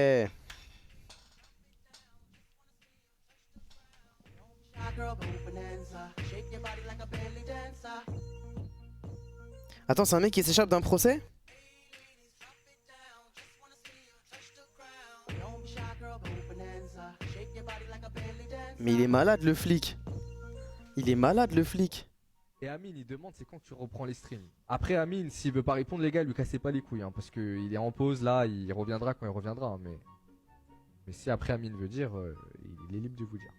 Eh. Attends, c'est un mec qui s'échappe d'un procès? Mais il est malade le flic. Il est malade le flic. Et Amine, il demande c'est quand tu reprends les streams. Après Amine, s'il veut pas répondre, les gars, lui cassez pas les couilles, hein, parce qu'il est en pause là, il reviendra quand il reviendra. Mais si après Amine veut dire, il est libre de vous dire.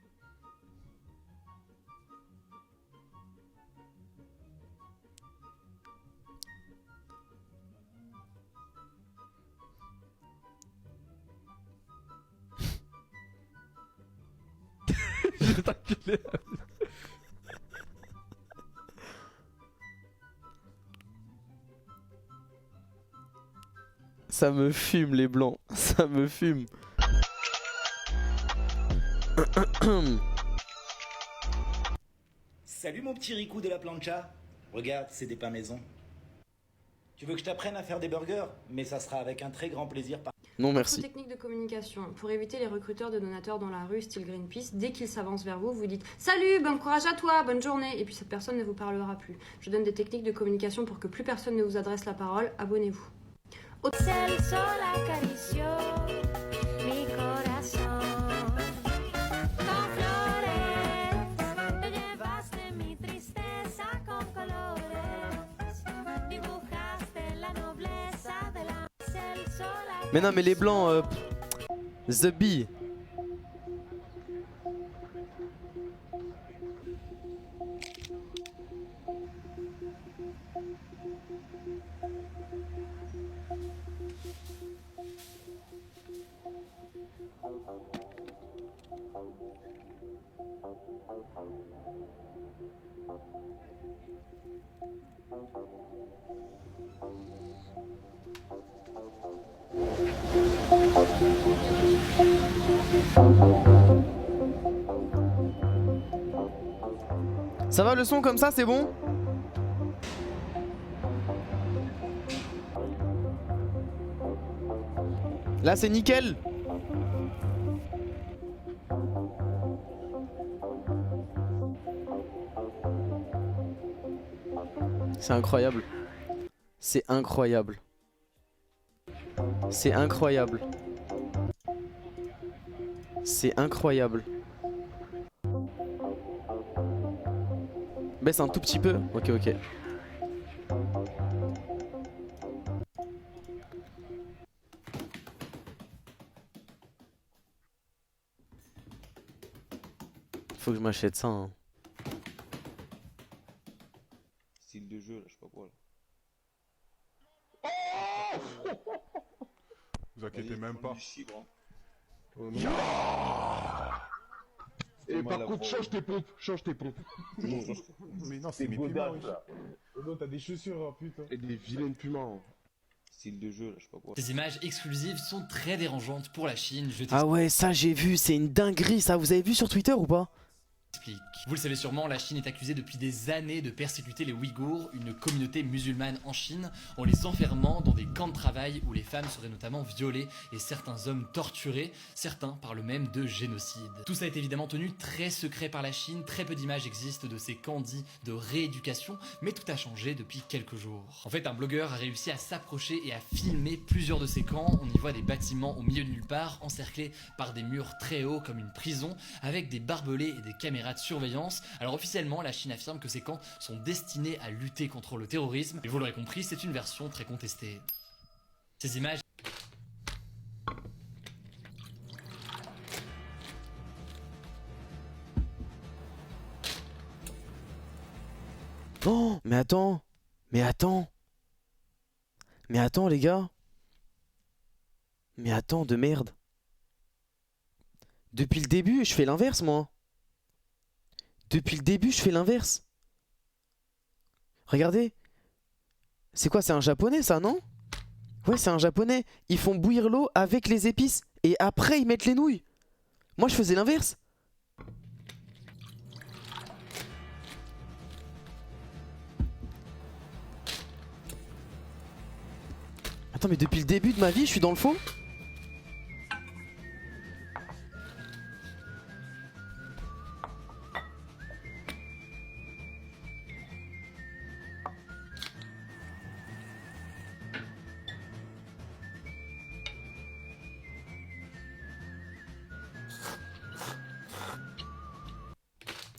Je vais t'enculer. Ça me fume les blancs, ça me fume. Salut mon petit Rico de la plancha. Regarde, c'est des pains maison. Tu veux que je t'apprenne à faire des burgers? Mais ça sera avec un très grand plaisir. Non merci. Technique de communication. Pour éviter les recruteurs de donateurs dans la rue, style Greenpeace, dès qu'ils s'avancent vers vous, vous dites « Salut, bon courage à toi, bonne journée !» et puis cette personne ne vous parlera plus. Je donne des techniques de communication pour que plus personne ne vous adresse la parole. Abonnez-vous. Mais non mais les blancs, The Bee. Ça va le son comme ça, c'est bon? Là c'est nickel. C'est incroyable. C'est incroyable. C'est incroyable. C'est incroyable. Baisse un tout petit peu. Ok, ok. Faut que je m'achète ça. Hein. Style de jeu, là, je sais pas quoi. Là. Vous inquiétez même pas. Et par contre, change tes pompes, change tes pompes. Mais non, c'est mes pumas, wesh. Non, t'as des chaussures, hein, putain. Et des vilaines pumas. Style de jeu, là, je sais pas quoi. Ces images exclusives sont très dérangeantes pour la Chine. Ah ouais, ça j'ai vu, c'est une dinguerie ça. Vous avez vu sur Twitter ou pas? Vous le savez sûrement, la Chine est accusée depuis des années de persécuter les Ouïghours, une communauté musulmane en Chine, en les enfermant dans des camps de travail où les femmes seraient notamment violées et certains hommes torturés, certains parlent même de génocide. Tout ça est évidemment tenu très secret par la Chine, très peu d'images existent de ces camps dits de rééducation, mais tout a changé depuis quelques jours. En fait, un blogueur a réussi à s'approcher et à filmer plusieurs de ces camps. On y voit des bâtiments au milieu de nulle part, encerclés par des murs très hauts comme une prison, avec des barbelés et des caméras de surveillance. Alors officiellement, la Chine affirme que ces camps sont destinés à lutter contre le terrorisme, mais vous l'aurez compris, c'est une version très contestée. Ces images... Oh, mais attends. Mais attends. Mais attends les gars. Mais attends de merde. Depuis le début, je fais l'inverse moi. Depuis le début, je fais l'inverse. Regardez. C'est quoi? C'est un japonais ça, non? Ouais, c'est un japonais. Ils font bouillir l'eau avec les épices. Et après, ils mettent les nouilles. Moi, je faisais l'inverse. Attends, mais depuis le début de ma vie, je suis dans le faux?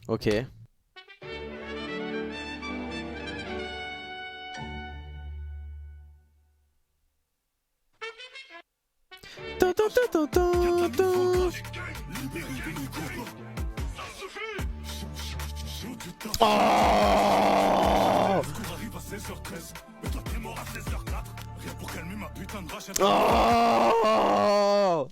Ok. Tan, tan, tan, tan, tan, tan. Oh! Oh!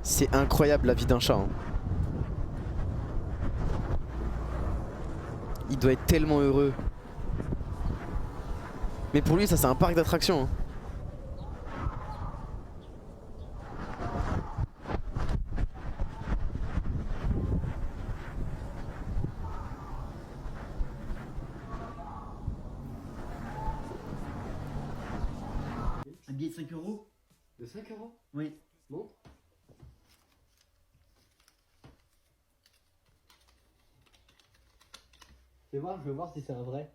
C'est incroyable la vie d'un chat. Hein. Il doit être tellement heureux. Mais pour lui ça c'est un parc d'attractions. Hein. Un billet de 5 euros? De 5 euros? Oui. Bon. Je vais voir si c'est un vrai.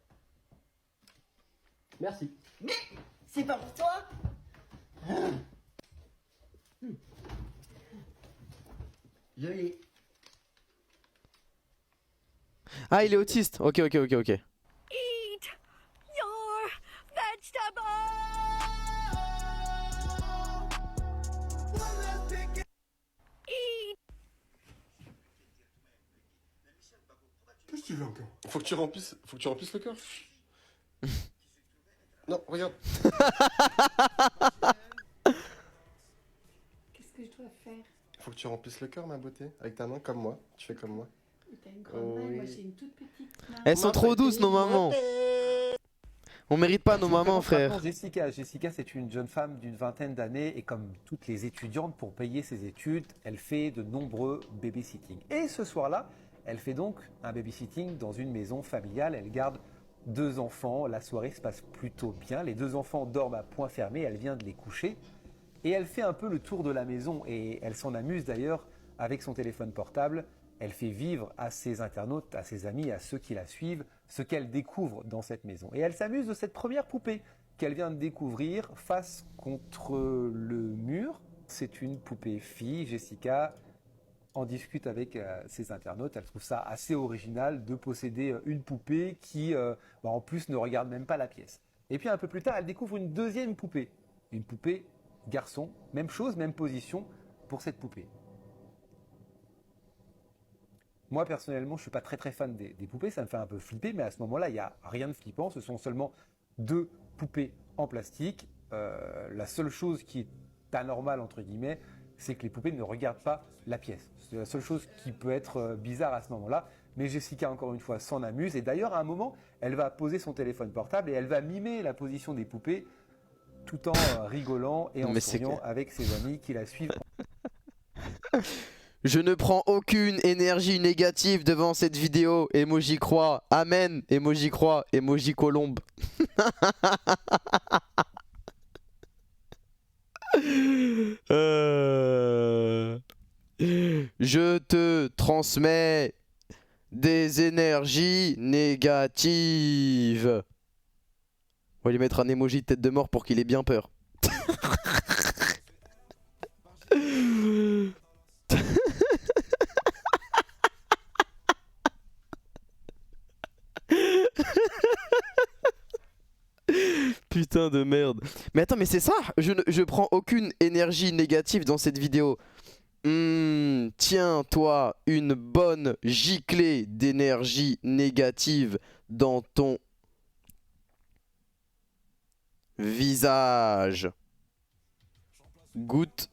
Merci. Mais c'est pas pour toi. Je l'ai. Ah il est autiste. Ok. Eat your vegetables. Eat. Qu'est-ce que tu veux encore? Faut que tu remplisses le cœur. Non, regarde. Qu'est-ce que je dois faire? Faut que tu remplisses le cœur, ma beauté. Avec ta main, comme moi. Tu fais comme moi. T'as une grande main, Oui. moi j'ai une toute petite main. Elles sont trop douces nos mamans. On mérite pas nos mamans frère. Jessica, c'est une jeune femme d'une vingtaine d'années et comme toutes les étudiantes, pour payer ses études, elle fait de nombreux babysitting. Et ce soir-là, elle fait donc un babysitting dans une maison familiale. Elle garde 2 enfants. La soirée se passe plutôt bien. Les 2 enfants dorment à point fermé. Elle vient de les coucher. Et elle fait un peu le tour de la maison. Et elle s'en amuse d'ailleurs avec son téléphone portable. Elle fait vivre à ses internautes, à ses amis, à ceux qui la suivent, ce qu'elle découvre dans cette maison. Et elle s'amuse de cette première poupée qu'elle vient de découvrir face contre le mur. C'est une poupée fille. Jessica en discute avec ses internautes. Elle trouve ça assez original de posséder une poupée qui, en plus, ne regarde même pas la pièce. Et puis un peu plus tard, elle découvre une deuxième poupée. Une poupée garçon. Même chose, même position pour cette poupée. Moi, personnellement, je ne suis pas très fan des poupées. Ça me fait un peu flipper, mais à ce moment-là, il n'y a rien de flippant. Ce sont seulement 2 poupées en plastique. La seule chose qui est anormale, entre guillemets, c'est que les poupées ne regardent pas la pièce. C'est la seule chose qui peut être bizarre à ce moment-là. Mais Jessica, encore une fois, s'en amuse. Et d'ailleurs, à un moment, elle va poser son téléphone portable et elle va mimer la position des poupées tout en rigolant et en souriant avec ses amis qui la suivent. Je ne prends aucune énergie négative devant cette vidéo. Emoji croix. Amen. Emoji croix. Emoji colombe. Je te transmets des énergies négatives. On va lui mettre un emoji de tête de mort pour qu'il ait bien peur. Putain de merde. Mais attends, mais c'est ça. Je prends aucune énergie négative dans cette vidéo. Tiens, toi, une bonne giclée d'énergie négative dans ton visage. Goutte.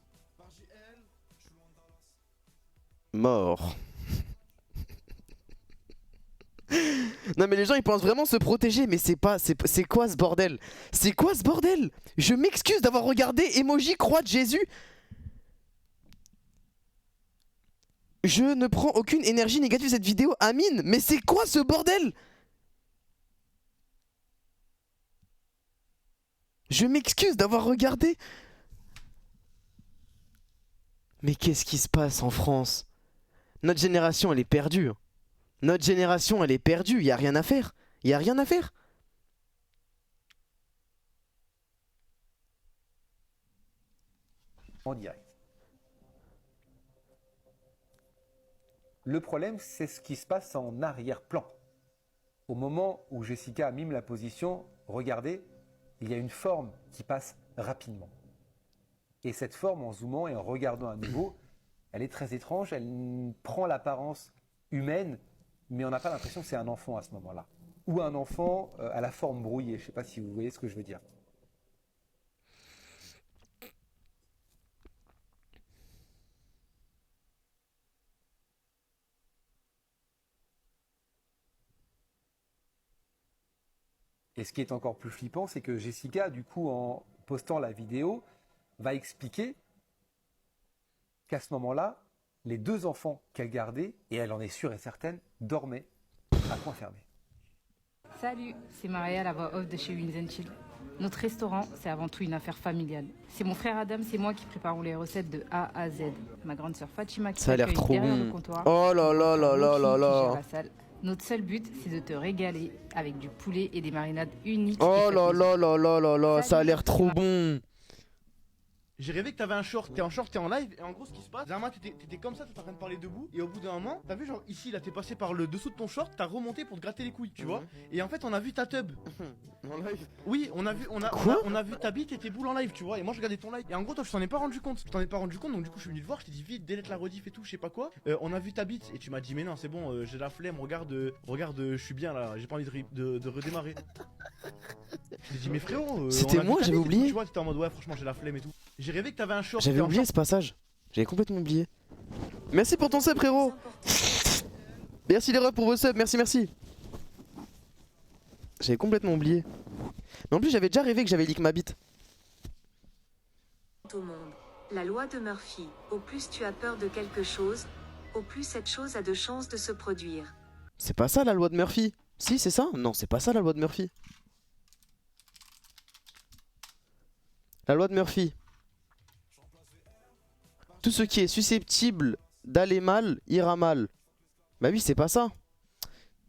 Non mais les gens ils pensent vraiment se protéger, mais c'est pas, c'est quoi ce bordel? C'est quoi ce bordel? Je m'excuse d'avoir regardé emoji croix de Jésus. Je ne prends aucune énergie négative de cette vidéo, Amine. Mais c'est quoi ce bordel? Je m'excuse d'avoir regardé. Mais qu'est-ce qui se passe en France? Notre génération elle est perdue. Notre génération elle est perdue, y a rien à faire. Y a rien à faire. En direct. Le problème, c'est ce qui se passe en arrière-plan. Au moment où Jessica mime la position, regardez, il y a une forme qui passe rapidement. Et cette forme, en zoomant et en regardant à nouveau, elle est très étrange, elle prend l'apparence humaine, mais on n'a pas l'impression que c'est un enfant à ce moment-là. Ou un enfant à la forme brouillée, je ne sais pas si vous voyez ce que je veux dire. Et ce qui est encore plus flippant, c'est que Jessica, du coup, en postant la vidéo, va expliquer qu'à ce moment-là, les deux enfants qu'elle gardait, et elle en est sûre et certaine, dormaient à coin fermé. Salut, c'est Maria, la voix off de chez Wings & Chill. Notre restaurant, c'est avant tout une affaire familiale. C'est mon frère Adam, c'est moi qui préparons les recettes de A à Z. Ma grande sœur Fatima qui Ça a l'air t'accueille trop derrière bon. le comptoir. Oh là là là là là Loki qui gère là. la salle. Notre seul but, c'est de te régaler avec du poulet et des marinades uniques. Oh là là là là là là, ça a l'air trop bon. J'ai rêvé que t'avais un short, t'es en short, t'es en live, et en gros ce qui se passe, Zerma t'étais comme ça, t'étais en train de parler debout, et au bout d'un moment, t'as vu genre ici là, t'es passé par le dessous de ton short, t'as remonté pour te gratter les couilles, tu vois, et en fait on a vu ta tub. En live? Oui, on a vu ta bite et tes boules en live, tu vois, et moi je regardais ton live, et en gros toi je t'en ai pas rendu compte, donc du coup je suis venu te voir, je t'ai dit vite, délète la rediff et tout, je sais pas quoi, on a vu ta bite, et tu m'as dit mais non c'est bon, j'ai la flemme, regarde, je suis bien là, j'ai pas envie de redémarrer. Je t'ai dit mais frérot, C'était moi, j'avais oublié. Tu vois, t'étais en mode ouais franchement j'ai la flemme et tout. J'ai rêvé que t'avais un short. J'avais oublié ce passage. J'avais complètement oublié. Merci pour ton sub, frérot. Merci les refs pour vos subs, merci. J'avais complètement oublié. Mais en plus, j'avais déjà rêvé que j'avais leak ma bite. Au monde. La loi de Murphy. Au plus tu as peur de quelque chose, au plus cette chose a de chances de se produire. C'est pas ça la loi de Murphy. Si, c'est ça? Non, c'est pas ça la loi de Murphy. La loi de Murphy. Tout ce qui est susceptible d'aller mal, ira mal. Bah oui, c'est pas ça.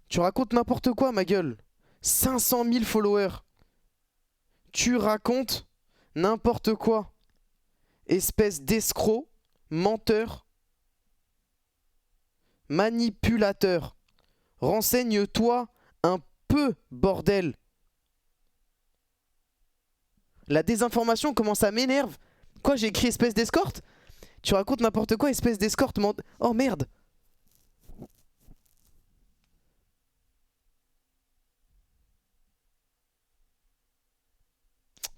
Tu racontes n'importe quoi, ma gueule. 500 000 followers. Tu racontes n'importe quoi. Espèce d'escroc, menteur, manipulateur. Renseigne-toi un peu, bordel. La désinformation commence à m'énerve. Quoi, j'ai écrit espèce d'escorte? Tu racontes n'importe quoi, espèce d'escorte. Oh merde.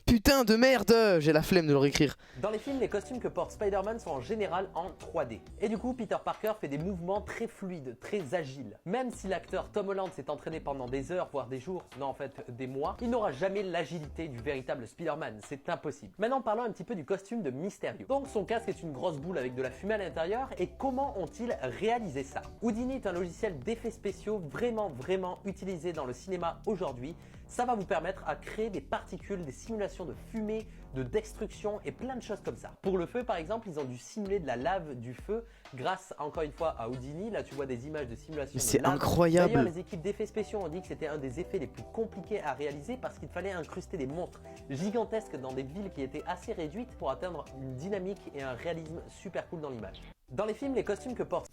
Putain de merde, j'ai la flemme de le réécrire. Dans les films, les costumes que porte Spider-Man sont en général en 3D. Et du coup, Peter Parker fait des mouvements très fluides, très agiles. Même si l'acteur Tom Holland s'est entraîné pendant des heures, voire des jours, non en fait des mois, il n'aura jamais l'agilité du véritable Spider-Man, c'est impossible. Maintenant parlons un petit peu du costume de Mysterio. Donc son casque est une grosse boule avec de la fumée à l'intérieur, et comment ont-ils réalisé ça? Houdini est un logiciel d'effets spéciaux vraiment utilisé dans le cinéma aujourd'hui. Ça va vous permettre à créer des particules, des simulations de fumée, de destruction et plein de choses comme ça. Pour le feu par exemple, ils ont dû simuler de la lave du feu grâce encore une fois à Houdini. Là tu vois des images de simulation de lave. C'est incroyable. D'ailleurs les équipes d'effets spéciaux ont dit que c'était un des effets les plus compliqués à réaliser parce qu'il fallait incruster des monstres gigantesques dans des villes qui étaient assez réduites pour atteindre une dynamique et un réalisme super cool dans l'image. Dans les films, les costumes que portent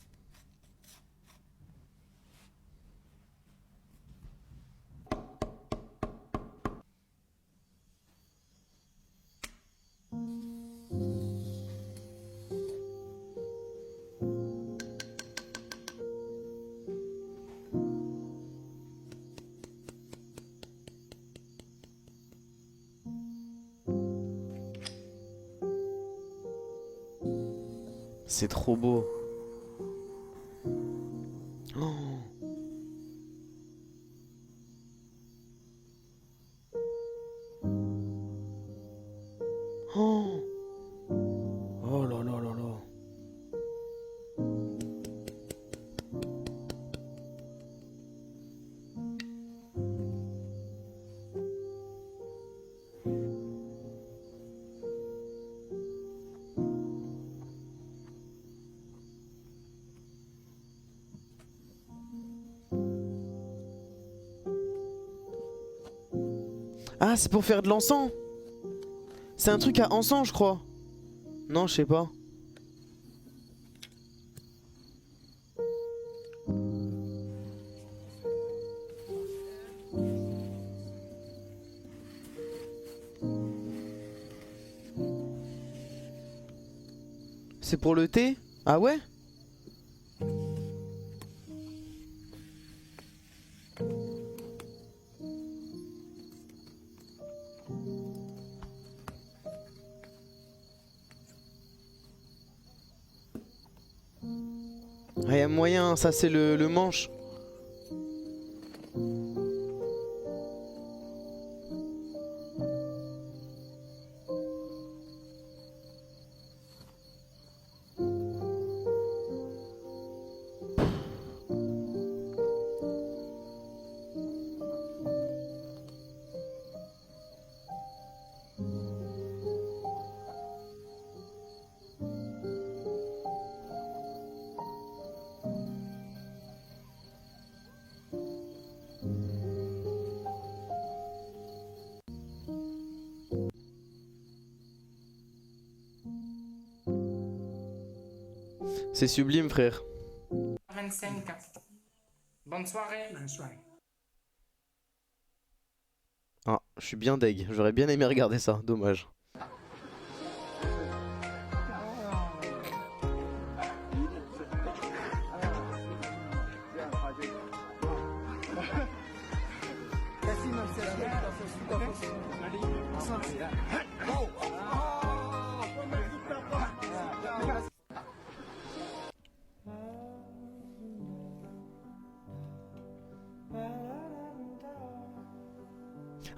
C'est trop beau. Oh. Ah, c'est pour faire de l'encens. C'est un truc à encens, je crois. Non, je sais pas. C'est pour le thé? Ah ouais? Ah, y a moyen, ça c'est le manche. C'est sublime, frère. 25. Bonne soirée. Bonne soirée. Ah, je suis bien deg. J'aurais bien aimé regarder ça. Dommage.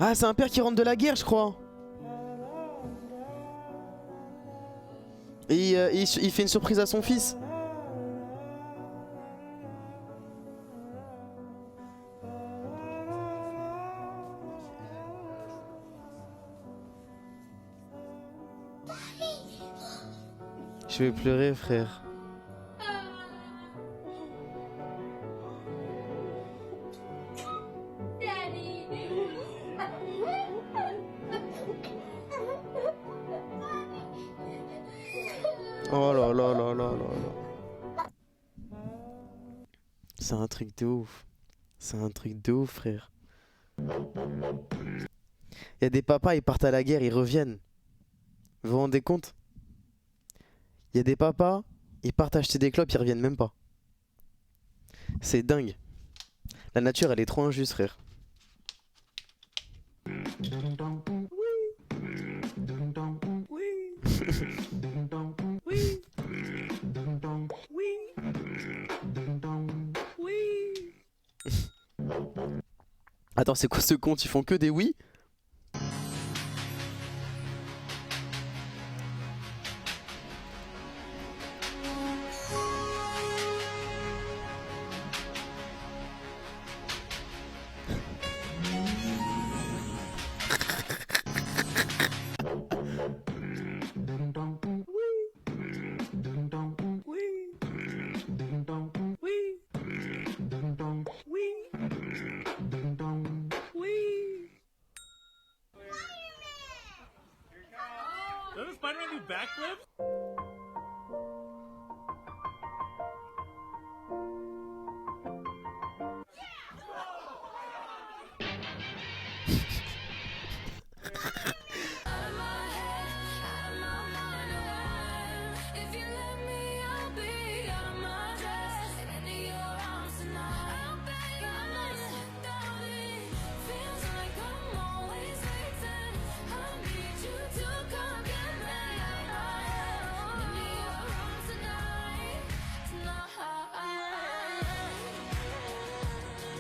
Ah, c'est un père qui rentre de la guerre, je crois. Et il fait une surprise à son fils. Je vais pleurer, frère. Oh là là là là là là. C'est un truc de ouf. C'est un truc de ouf, frère. Il y a des papas, ils partent à la guerre, ils reviennent. Vous vous rendez compte? Il y a des papas, ils partent acheter des clopes, ils reviennent même pas. C'est dingue. La nature, elle est trop injuste, frère. Attends, c'est quoi ce compte? Ils font que des oui? Doesn't Spider-Man do backflips?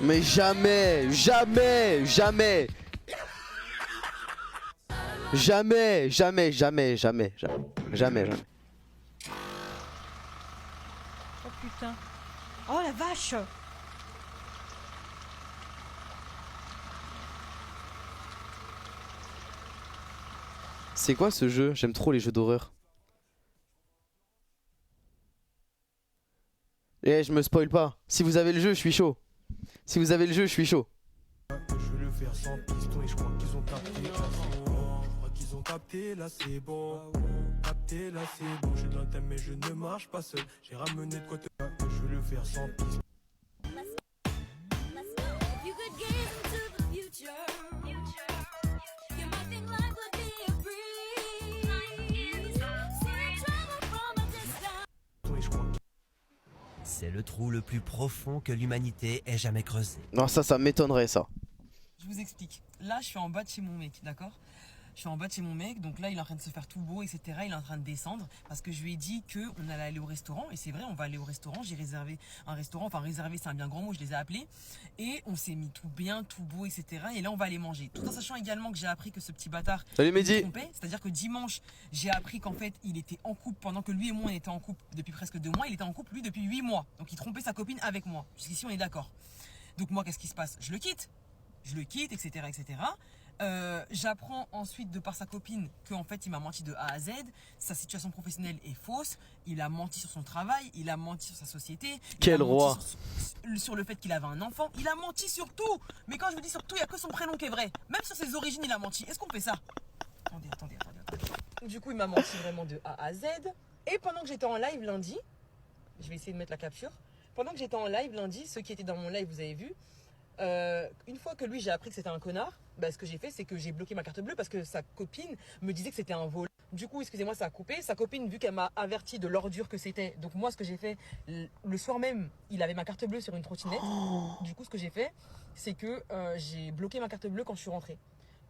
Mais jamais, jamais, jamais. Jamais, jamais, jamais, jamais, jamais, jamais, jamais. Oh putain. Oh la vache. C'est quoi ce jeu? J'aime trop les jeux d'horreur. Eh, je me spoil pas. Si vous avez le jeu, je suis chaud. Si vous avez le jeu, je suis chaud. Je le fais faire sans piston et je crois qu'ils ont capté, là c'est bon. Je crois qu'ils ont capté, là c'est bon. Capté, là c'est bon. Je suis dans le thème mais je ne marche pas seul. J'ai ramené de quoi te je veux le faire sans piston. C'est le trou le plus profond que l'humanité ait jamais creusé. Non, ça m'étonnerait ça. Je vous explique. Là, je suis en bas de chez mon mec, d'accord? Je suis en bas de chez mon mec, donc là, il est en train de se faire tout beau, etc. Il est en train de descendre parce que je lui ai dit qu'on allait aller au restaurant. Et c'est vrai, on va aller au restaurant. J'ai réservé un restaurant. Enfin, réservé, c'est un bien grand mot, je les ai appelés. Et on s'est mis tout bien, tout beau, etc. Et là, on va aller manger. Tout en sachant également que j'ai appris que ce petit bâtard Salut Mehdi. me trompait. C'est-à-dire que dimanche, j'ai appris qu'en fait, il était en couple pendant que lui et moi, on était en couple depuis presque 2 mois. Il était en couple, lui, depuis 8 mois. Donc, il trompait sa copine avec moi. Jusqu'ici, on est d'accord. Donc, moi, qu'est-ce qui se passe? Je le quitte, etc., etc. J'apprends ensuite de par sa copine qu'en fait il m'a menti de A à Z, sa situation professionnelle est fausse, il a menti sur son travail, il a menti sur sa société, Quel il a roi. menti sur le fait qu'il avait un enfant, il a menti sur tout. Mais quand je vous dis sur tout, il n'y a que son prénom qui est vrai. Même sur ses origines il a menti. Est-ce qu'on fait ça? Attendez. Du coup il m'a menti vraiment de A à Z. Et pendant que j'étais en live lundi, je vais essayer de mettre la capture. Pendant que j'étais en live lundi, ceux qui étaient dans mon live vous avez vu, une fois que lui j'ai appris que c'était un connard, bah, ce que j'ai fait c'est que j'ai bloqué ma carte bleue parce que sa copine me disait que c'était un vol. Du coup excusez-moi ça a coupé, sa copine vu qu'elle m'a averti de l'ordure que c'était, donc moi ce que j'ai fait le soir même il avait ma carte bleue sur une trottinette. Du coup ce que j'ai fait c'est que j'ai bloqué ma carte bleue quand je suis rentrée.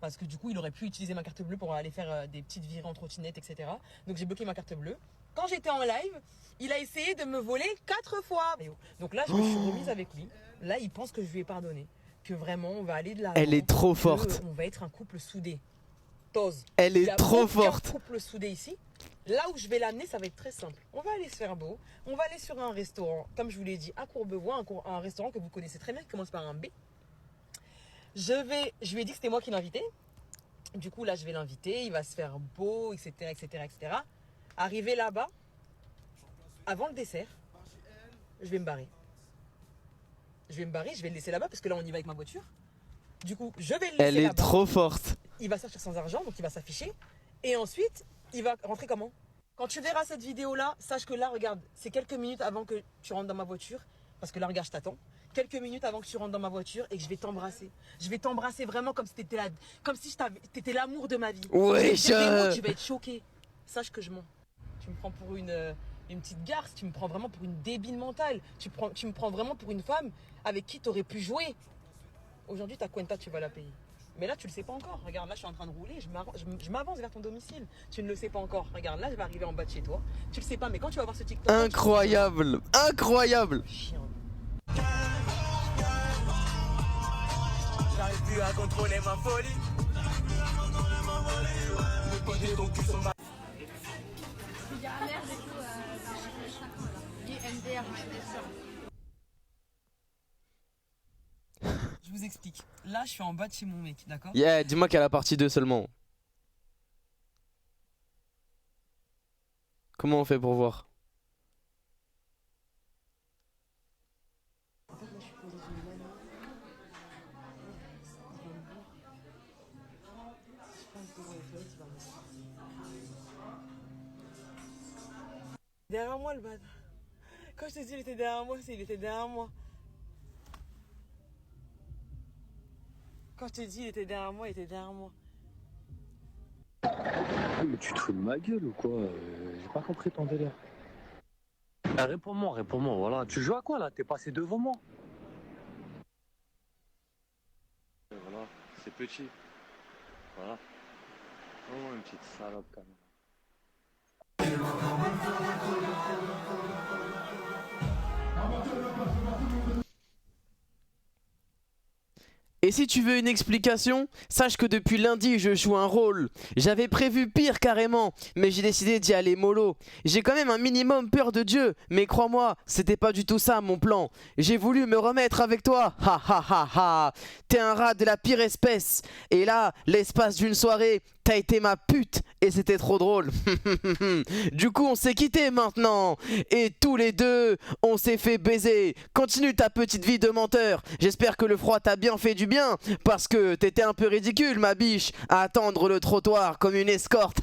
Parce que du coup il aurait pu utiliser ma carte bleue pour aller faire des petites virées en trottinette, etc. Donc j'ai bloqué ma carte bleue. Quand j'étais en live, il a essayé de me voler 4 fois. Donc là je me suis remise avec lui. Là il pense que je lui ai pardonné. Que vraiment on va aller de l'avant. Elle est trop forte. On va être un couple soudé. Tose. Elle est trop aucun forte. Couple soudé ici. Là où je vais l'amener, ça va être très simple. On va aller se faire beau. On va aller sur un restaurant, comme je vous l'ai dit, à Courbevoie, un restaurant que vous connaissez très bien, qui commence par un B. Je lui ai dit que c'était moi qui l'invitais. Du coup, là, je vais l'inviter. Il va se faire beau, etc., etc., etc. Arrivé là-bas, avant le dessert, je vais me barrer. Je vais le laisser là-bas parce que là on y va avec ma voiture. Du coup, je vais le laisser Elle est là-bas. trop forte. Il va sortir sans argent, donc il va s'afficher. Et ensuite, il va rentrer comment? Quand tu verras cette vidéo-là, sache que là, regarde, c'est quelques minutes avant que tu rentres dans ma voiture. Parce que là, regarde, je t'attends. Quelques minutes avant que tu rentres dans ma voiture et que je vais t'embrasser. Je vais t'embrasser vraiment comme si t'étais là, comme si t'étais l'amour de ma vie. Ouais, tu vas être choqué. Sache que je mens. Tu me prends pour une petite garce, tu me prends vraiment pour une débile mentale. Tu me prends vraiment pour une femme avec qui tu aurais pu jouer. Aujourd'hui, ta cuenta, tu vas la payer. Mais là, tu le sais pas encore. Regarde, là, je suis en train de rouler. Je m'avance vers ton domicile. Tu ne le sais pas encore. Regarde, là, je vais arriver en bas de chez toi. Tu le sais pas, mais quand tu vas voir ce TikTok... Incroyable. Incroyable. J'arrive plus à contrôler ma folie. Je vous explique. Là, je suis en bas de chez mon mec, d'accord? Yeah, dis-moi qu'elle a la partie 2 seulement. Comment on fait pour voir? Derrière moi, le bad. Quand je te dis il était derrière moi, c'est il était derrière moi. Quand je te dis il était derrière moi, il était derrière moi. Mais tu te fous de ma gueule ou quoi? J'ai pas compris ton délire. Réponds-moi, voilà. Tu joues à quoi là? T'es passé devant moi. Voilà, c'est petit. Voilà. Oh, une petite salope quand même. Et si tu veux une explication, sache que depuis lundi je joue un rôle. J'avais prévu pire carrément, mais j'ai décidé d'y aller mollo. J'ai quand même un minimum peur de Dieu, mais crois-moi, c'était pas du tout ça mon plan. J'ai voulu me remettre avec toi, ha ha ha ha. T'es un rat de la pire espèce. Et là, l'espace d'une soirée, T'as été ma pute et c'était trop drôle. Du coup on s'est quitté maintenant. Et tous les deux on s'est fait baiser. Continue ta petite vie de menteur. J'espère que le froid t'a bien fait du bien. Parce que t'étais un peu ridicule ma biche. À attendre le trottoir comme une escorte.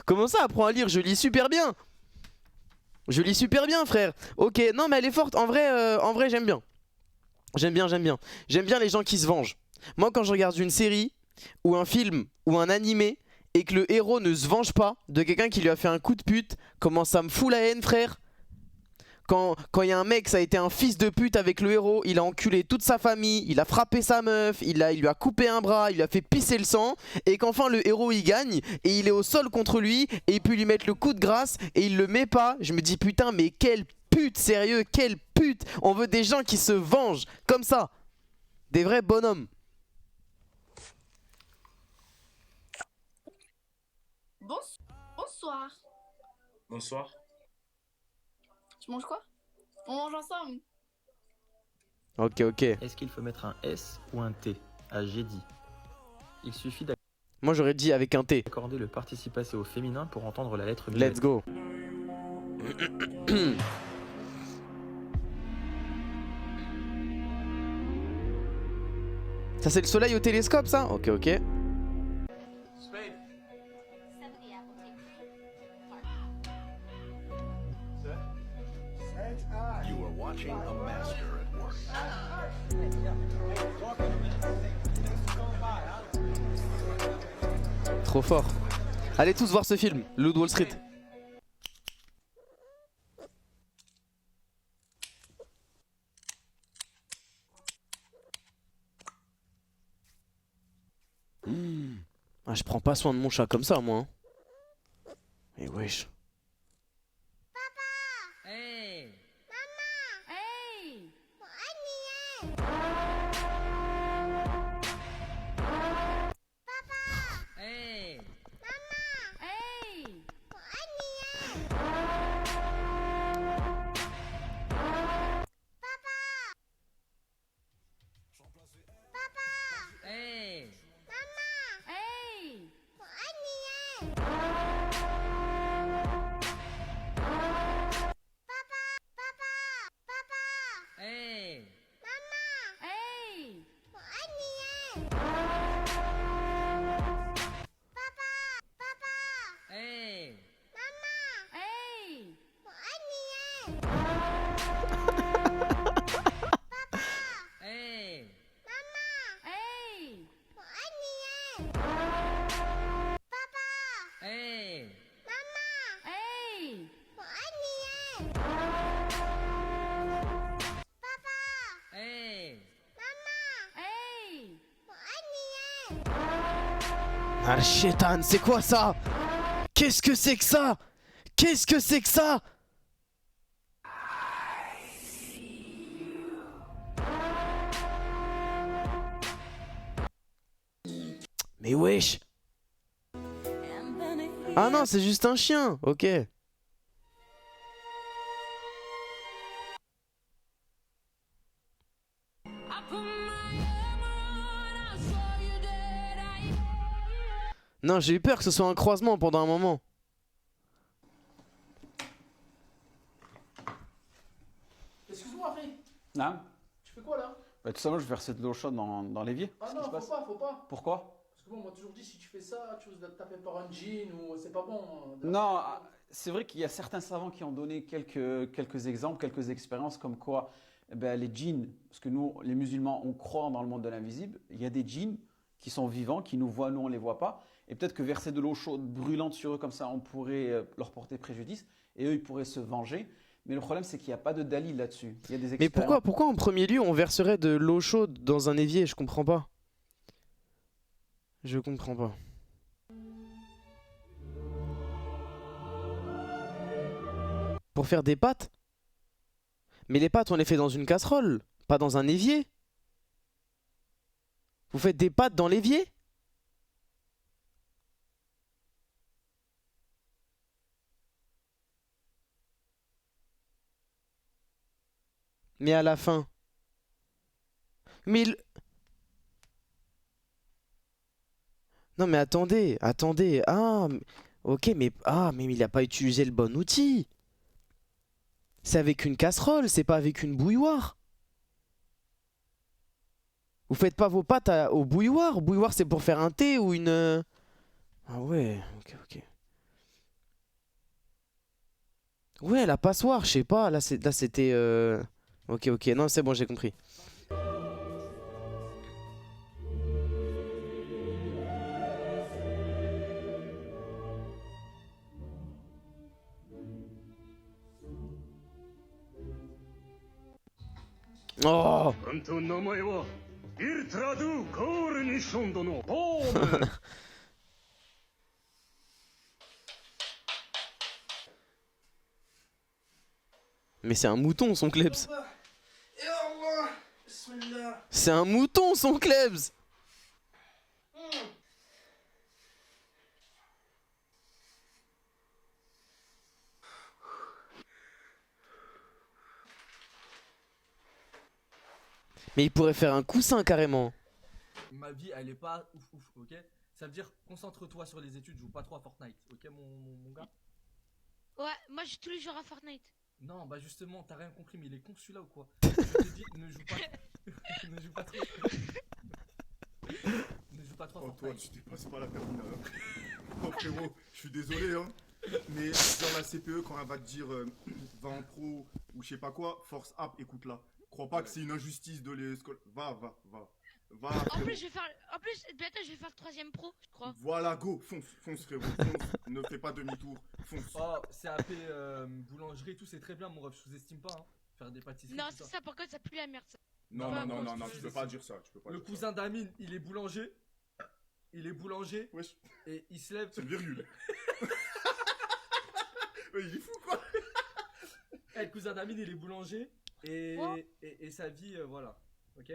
Comment ça, apprends à lire? Je lis super bien. Je lis super bien frère. Ok, non mais elle est forte. En vrai j'aime bien. J'aime bien. J'aime bien les gens qui se vengent. Moi quand je regarde une série ou un film ou un animé et que le héros ne se venge pas de quelqu'un qui lui a fait un coup de pute, comment ça me fout la haine frère. Quand il y a un mec, ça a été un fils de pute avec le héros, il a enculé toute sa famille, il a frappé sa meuf, il lui a coupé un bras, il lui a fait pisser le sang, et qu'enfin le héros il gagne, et il est au sol contre lui, et il peut lui mettre le coup de grâce, et il le met pas. Je me dis putain mais quelle pute, sérieux, quelle pute. On veut des gens qui se vengent, comme ça. Des vrais bonhommes. Bonsoir. Bonsoir. Tu manges quoi? On mange ensemble. Ok. Est-ce qu'il faut mettre un S ou un T à j'ai dit? Il suffit Moi j'aurais dit avec un T. d'accorder le participe passé au féminin pour entendre la lettre Let's go. Ça c'est le soleil au télescope ça? Ok. You are watching a master at work. Trop fort. Allez tous voir ce film, Loup de Wall Street. Ah, je prends pas soin de mon chat comme ça moi. Hein. Et wesh. Hey. Hey. Hey. Hey. Hey. Hey. Hey. Hey. Hey. Hey. Hey. Hey. Hey. Hey. Hey. Hey. Ah le chétan, c'est quoi ça? Qu'est-ce que c'est que ça? Qu'est-ce que c'est que ça? Mais wesh. Ah non, c'est juste un chien. Ok. Non, j'ai eu peur que ce soit un croisement pendant un moment. Excuse-moi, Free. Non. Tu fais quoi là? Bah, tout simplement, je vais verser de l'eau chaude dans l'évier. Ah Qu'est-ce non, qui se passe? faut pas. Pourquoi? Parce que bon, on m'a toujours dit si tu fais ça, tu risques de te taper par un jean ou c'est pas bon. Non, c'est vrai qu'il y a certains savants qui ont donné quelques exemples, quelques expériences comme quoi les djinns, parce que nous, les musulmans, on croit dans le monde de l'invisible, il y a des djinns qui sont vivants, qui nous voient, nous, on ne les voit pas. Et peut-être que verser de l'eau chaude brûlante sur eux comme ça, on pourrait leur porter préjudice et eux, ils pourraient se venger. Mais le problème, c'est qu'il n'y a pas de dalil là-dessus. Il y a des Mais pourquoi en premier lieu on verserait de l'eau chaude dans un évier? Je comprends pas. Je comprends pas. Pour faire des pâtes? Mais les pâtes, on les fait dans une casserole, pas dans un évier. Vous faites des pâtes dans l'évier? Mais à la fin, Mais non mais attendez, attendez. Ah, ok, mais il a pas utilisé le bon outil. C'est avec une casserole, c'est pas avec une bouilloire. Vous faites pas vos pâtes au bouilloire. Bouilloire, c'est pour faire un thé ou une... Ah ouais, ok. Ouais, la passoire, je sais pas. Là, c'était... Ok, non, c'est bon, j'ai compris. Oh. Mais c'est un mouton son Klebs. C'est un mouton son Klebs. Mais il pourrait faire un coussin carrément. Ma vie elle est pas ouf, ok? Ça veut dire concentre-toi sur les études, joue pas trop à Fortnite, ok mon gars? Ouais, moi je joue tous les jours à Fortnite. Non, bah justement, t'as rien compris, mais il est con celui-là ou quoi? Je te dis, ne joue pas. Ne joue pas trop. Ne joue pas trop à Fortnite. Toi, tu dépasses pas la terminale. Oh frérot, je suis désolé, hein. Mais dans la CPE, quand elle va te dire va en pro ou je sais pas quoi, force app, écoute-la. Crois pas que c'est une injustice de les... Va. En plus, bientôt je vais faire le 3ème pro, je crois. Voilà, go, fonce frérot, fonce. Ne fais pas demi-tour, fonce. Oh, CAP, boulangerie, tout, c'est très bien, mon ref, je sous-estime pas, hein. Faire des pâtisseries. Non, c'est ça, par contre, ça pue la merde, ça. Non, tu peux pas dire ça, Le cousin d'Amine, il est boulanger. Wesh. Et il se lève. C'est une virgule. Mais il est fou, quoi. Le cousin d'Amine, il est boulanger. Et sa vie, voilà. Ok?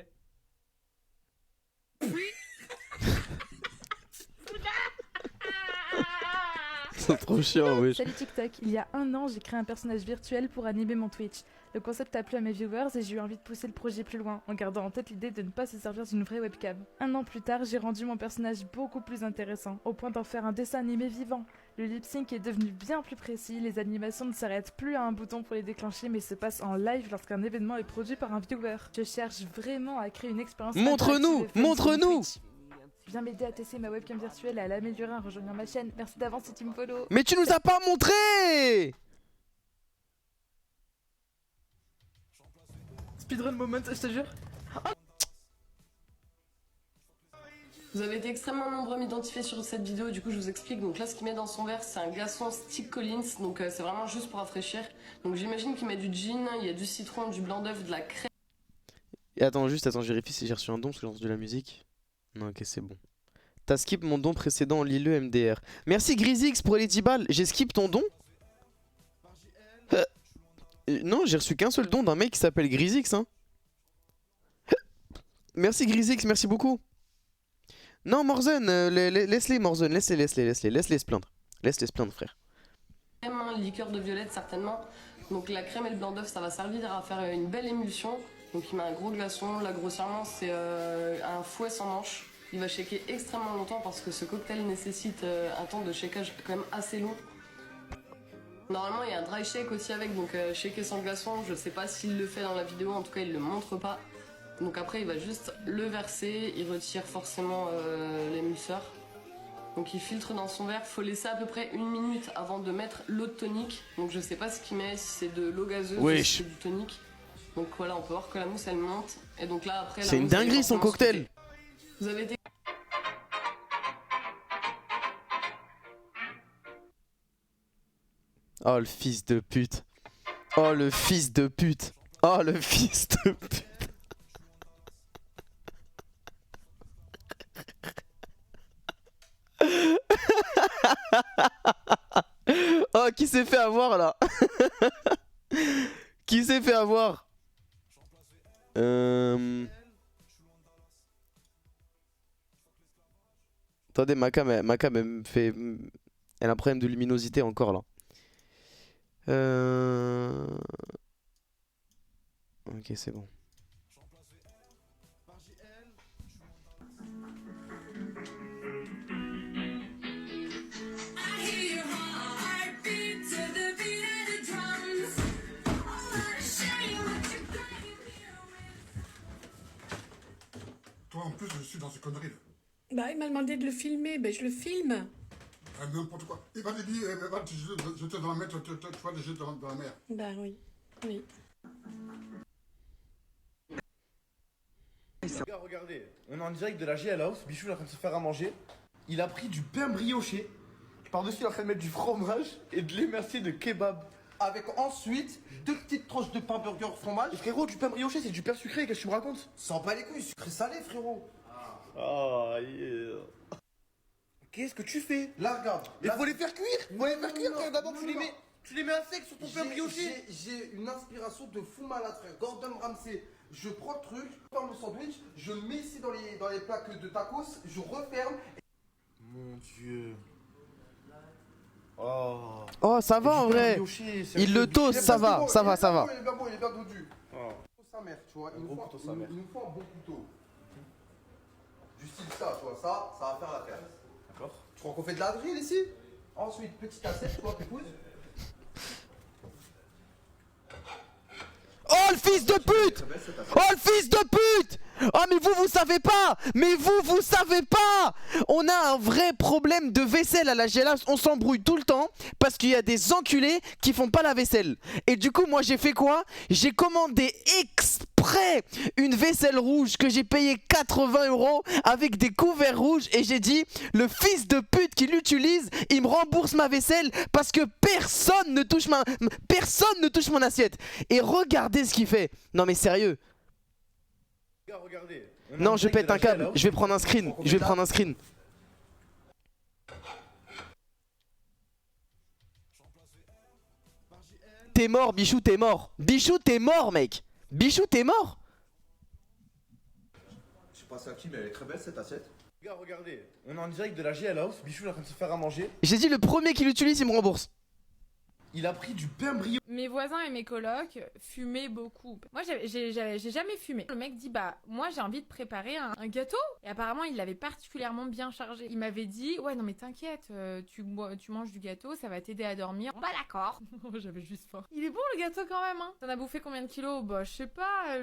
C'est trop chiant, wesh. Salut TikTok, il y a 1 an, j'ai créé un personnage virtuel pour animer mon Twitch. Le concept a plu à mes viewers et j'ai eu envie de pousser le projet plus loin, en gardant en tête l'idée de ne pas se servir d'une vraie webcam. 1 an plus tard, j'ai rendu mon personnage beaucoup plus intéressant, au point d'en faire un dessin animé vivant. Le lip sync est devenu bien plus précis, les animations ne s'arrêtent plus à un bouton pour les déclencher, mais se passent en live lorsqu'un événement est produit par un viewer. Je cherche vraiment à créer une expérience... Montre-nous. Viens m'aider à tester ma webcam virtuelle et à l'améliorer en rejoignant ma chaîne. Merci d'avance si tu me follow. Mais tu nous as pas montré. Speedrun moment, je te jure. Vous avez été extrêmement nombreux à m'identifier sur cette vidéo, du coup je vous explique. Donc là ce qu'il met dans son verre c'est un glaçon Stick Collins, donc c'est vraiment juste pour rafraîchir. Donc j'imagine qu'il met du gin, il y a du citron, du blanc d'œuf, de la crème. Et attends, je vérifie si j'ai reçu un don parce que j'ai entendu de la musique. Non, ok, c'est bon. T'as skip mon don précédent en Lille MDR. Merci Grisix pour les 10 balles. J'ai skip ton don non, j'ai reçu qu'un seul don d'un mec qui s'appelle Grisix. Hein. Merci Grisix, merci beaucoup. Non, Morzen, laisse-les Morzen, laisse-les se plaindre. Laisse-les se plaindre, frère. Crème, liqueur de violette certainement. Donc la crème et le blanc d'œuf ça va servir à faire une belle émulsion. Donc il met un gros glaçon, là grossièrement c'est un fouet sans manche. Il va shaker extrêmement longtemps parce que ce cocktail nécessite un temps de shakage quand même assez long. Normalement il y a un dry shake aussi avec, donc shaker sans glaçon, je sais pas s'il le fait dans la vidéo, en tout cas il le montre pas. Donc après il va juste le verser, il retire forcément l'émulseur. Donc il filtre dans son verre, faut laisser à peu près 1 minute avant de mettre l'eau de tonique. Donc je sais pas ce qu'il met, si c'est de l'eau gazeuse ou si c'est du tonique. Donc voilà, on peut voir que la mousse elle monte. Et donc là après... C'est une dinguerie son cocktail. Vous avez été... Oh le fils de pute. Oh le fils de pute. Oh le fils de pute. Oh qui s'est fait avoir là. Qui s'est fait avoir? Attendez, ma cam elle me fait... Elle a un problème de luminosité encore là. Ok, c'est bon. plus, je suis dans ces conneries là. Bah, il m'a demandé de le filmer, ben je le filme. N'importe quoi. Il va te dire, va te jeter dans la mer, tu vas te jeter dans la mer. Bah oui, oui. Regarde, regardez, on est en direct de la GL House, Bichou est en train de se faire à manger. Il a pris du pain brioché. Par-dessus, il est en train de mettre du fromage et de l'émercier de kebab. Avec ensuite 2 petites tranches de pain burger fromage. Et frérot, du pain brioché, c'est du pain sucré, qu'est-ce que tu me racontes? Sans pas les couilles, sucré salé, frérot. Oh yeah. Qu'est-ce que tu fais? Là, regarde. Il faut les faire cuire. Faut les faire cuire, frère. D'abord, tu les mets à sec sur ton pain brioché. J'ai une inspiration de fou malade, frère. Gordon Ramsay. Je prends le truc, je prends le sandwich, je le mets ici dans les plaques de tacos, je referme. Mon Dieu. Oh. Oh, ça va en vrai. Il le toast, ça va, ça va, ça va. Il est bien bon, il est bien dodu. Oh. Sa mère, tu vois. Il nous faut un bon couteau. Du style ça, tu vois. Ça va faire l'affaire. D'accord. Tu crois qu'on fait de la drill ici? Ensuite, petite assiette, tu vois, épouse. Oh le fils de pute! Oh le fils de pute! Oh mais vous savez pas! Mais vous savez pas! On a un vrai problème de vaisselle à la GLH, on s'embrouille tout le temps parce qu'il y a des enculés qui font pas la vaisselle. Et du coup moi j'ai fait quoi? J'ai commandé exprès une vaisselle rouge que j'ai payé 80 € avec des couverts rouges et j'ai dit le fils de pute qui l'utilise, il me rembourse ma vaisselle parce que personne ne touche mon assiette. Et regardez ce qu'il fait. Non mais sérieux. Regardez. Non, je pète un câble. Je vais prendre un screen. Je vais prendre un screen. T'es mort, Bichou, t'es mort. Bichou, t'es mort, mec. Bichou, t'es mort. Je sais pas c'est à qui, mais elle est très belle cette assiette. Regardez, on est en direct de la GL House, Bichou est en train de se faire à manger. J'ai dit le premier qui l'utilise, il me rembourse. Il a pris du pain brioché. Mes voisins et mes colocs fumaient beaucoup. Moi, j'ai jamais fumé. Le mec dit, bah, moi, j'ai envie de préparer un gâteau. Et apparemment, il l'avait particulièrement bien chargé. Il m'avait dit, ouais, non, mais t'inquiète, tu manges du gâteau, ça va t'aider à dormir. Bah, d'accord. J'avais juste faim. Il est bon, le gâteau, quand même, hein. T'en as bouffé combien de kilos? Bah, je sais pas.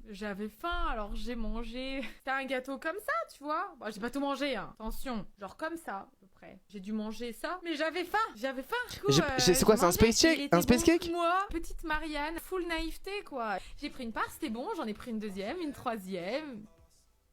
J'avais faim, alors j'ai mangé. C'était un gâteau comme ça, tu vois. Bah, j'ai pas tout mangé, hein. Attention. Genre comme ça, à peu près. J'ai dû manger ça. Mais j'avais faim. J'avais faim. Du coup, c'est quoi, c'est un space cake? Un space cake? Moi, petite Marianne, full naïveté quoi. J'ai pris une part, c'était bon, j'en ai pris une deuxième, une troisième,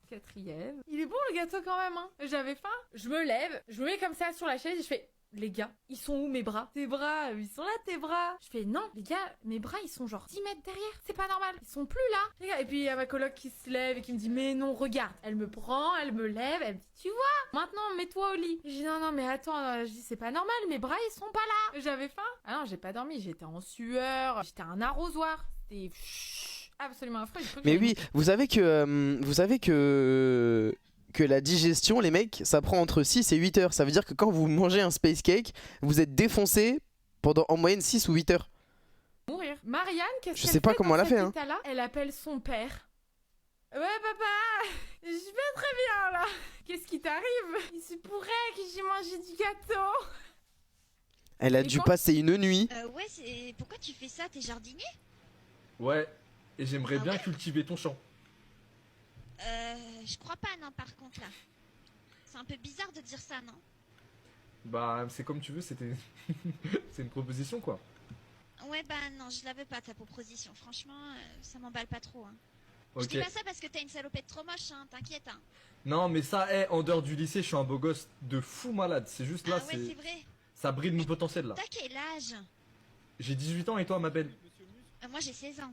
quatrième. Il est bon le gâteau quand même, hein. J'avais faim. Je me lève, je me mets comme ça sur la chaise et je fais... Les gars, ils sont où mes bras? Tes bras, ils sont là tes bras. Je fais non, les gars, mes bras ils sont genre 10 mètres derrière, c'est pas normal. Ils sont plus là. Les gars. Et puis il y a ma coloc qui se lève et qui me dit mais non, regarde. Elle me prend, elle me lève, elle me dit tu vois, maintenant mets-toi au lit. Je dis non mais attends, je dis c'est pas normal, mes bras ils sont pas là. J'avais faim. Ah non, j'ai pas dormi, j'étais en sueur, j'étais un arrosoir. C'était absolument affreux. Mais oui, vous savez que la digestion, les mecs, ça prend entre 6 et 8 heures. Ça veut dire que quand vous mangez un space cake, vous êtes défoncé pendant en moyenne 6 ou 8 heures. Mourir. Marianne, qu'est-ce qu'elle fait? Je sais pas comment elle a fait, hein. Elle appelle son père. Ouais papa, je vais très bien là. Qu'est-ce qui t'arrive? Il se pourrait que j'ai mangé du gâteau. Elle a dû passer une nuit. Ouais, c'est... Pourquoi tu fais ça? T'es jardinier? Ouais, et j'aimerais bien cultiver ton champ. Je crois pas, non, par contre, là. C'est un peu bizarre de dire ça, non? Bah, c'est comme tu veux, c'était... c'est une proposition, quoi. Ouais, bah non, je l'avais pas, ta proposition. Franchement, ça m'emballe pas trop, hein. Ok. Je dis pas ça parce que t'as une salopette trop moche, hein, t'inquiète, hein. Non, mais ça, en dehors du lycée, je suis un beau gosse de fou malade. C'est juste là, ouais, c'est vrai. Ça brille mon potentiel, là. T'as quel âge? J'ai 18 ans, et toi, ma belle? Moi, j'ai 16 ans.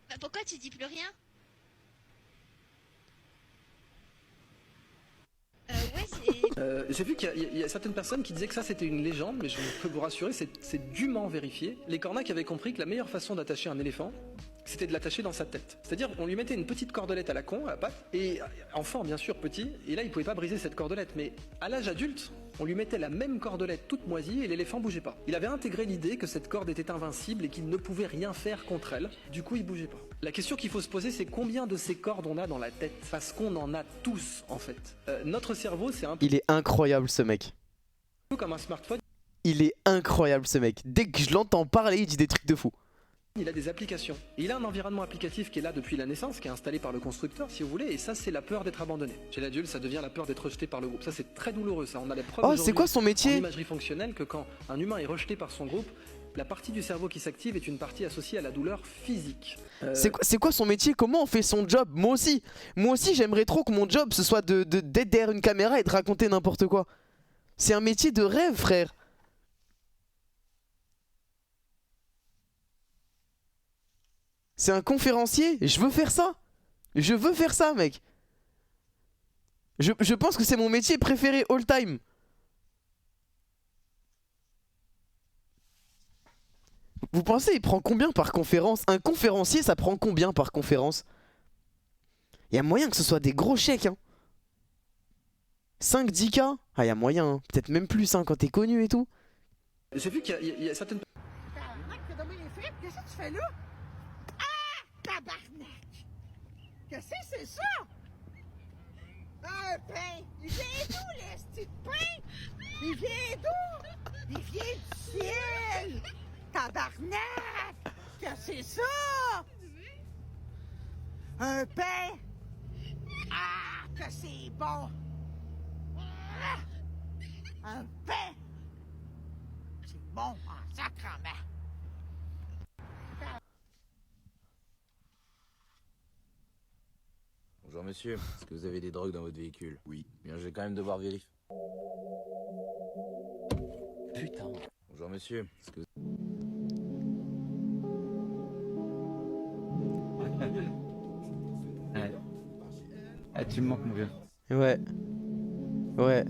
Bah, pourquoi tu dis plus rien? Ouais, c'est... J'ai vu qu'il y a certaines personnes qui disaient que ça c'était une légende, mais je peux vous rassurer, c'est dûment vérifié. Les Cornac avaient compris que la meilleure façon d'attacher un éléphant, c'était de l'attacher dans sa tête. C'est-à-dire on lui mettait une petite cordelette à la con, à la patte, et enfant bien sûr petit, et là il pouvait pas briser cette cordelette, mais à l'âge adulte, on lui mettait la même cordelette toute moisie et l'éléphant bougeait pas. Il avait intégré l'idée que cette corde était invincible et qu'il ne pouvait rien faire contre elle, du coup il bougeait pas. La question qu'il faut se poser, c'est combien de ces cordes on a dans la tête? Parce qu'on en a tous en fait. Notre cerveau c'est un peu... Il est incroyable ce mec. Comme un smartphone. Il est incroyable ce mec. Dès que je l'entends parler, il dit des trucs de fou. Il a des applications. Et il a un environnement applicatif qui est là depuis la naissance, qui est installé par le constructeur, si vous voulez. Et ça, c'est la peur d'être abandonné. Chez l'adulte, ça devient la peur d'être rejeté par le groupe. Ça, c'est très douloureux. Ça, on a les preuves. Oh, c'est quoi son métier? En imagerie fonctionnelle, que quand un humain est rejeté par son groupe, la partie du cerveau qui s'active est une partie associée à la douleur physique. C'est quoi son métier? Comment on fait son job? Moi aussi, j'aimerais trop que mon job ce soit d'être derrière une caméra et de raconter n'importe quoi. C'est un métier de rêve, frère. C'est un conférencier. Je veux faire ça. Je veux faire ça, mec. Je pense que c'est mon métier préféré all time. Vous pensez, il prend combien par conférence? Un conférencier, ça prend combien par conférence? Il y a moyen que ce soit des gros chèques, hein. 5-10K? Ah, il y a moyen, hein. Peut-être même plus, hein, quand t'es connu et tout. J'ai vu qu'il y a certaines... Qu'est-ce que tu fais là? Ah! Tabarnak! Qu'est-ce que c'est ça? Un pain! Il vient d'où, l'esti de pain? Il vient d'où? Il vient du ciel! Tabarnak! Qu'est-ce que c'est ça? Un pain! Ah! Que c'est bon! Ah! Un pain! C'est bon en sacrement! Bonjour monsieur, est-ce que vous avez des drogues dans votre véhicule? Oui. Bien, je vais quand même devoir vérifier. Putain. Bonjour monsieur, est-ce que... Tu me manques mon vieux. Ouais. Ouais.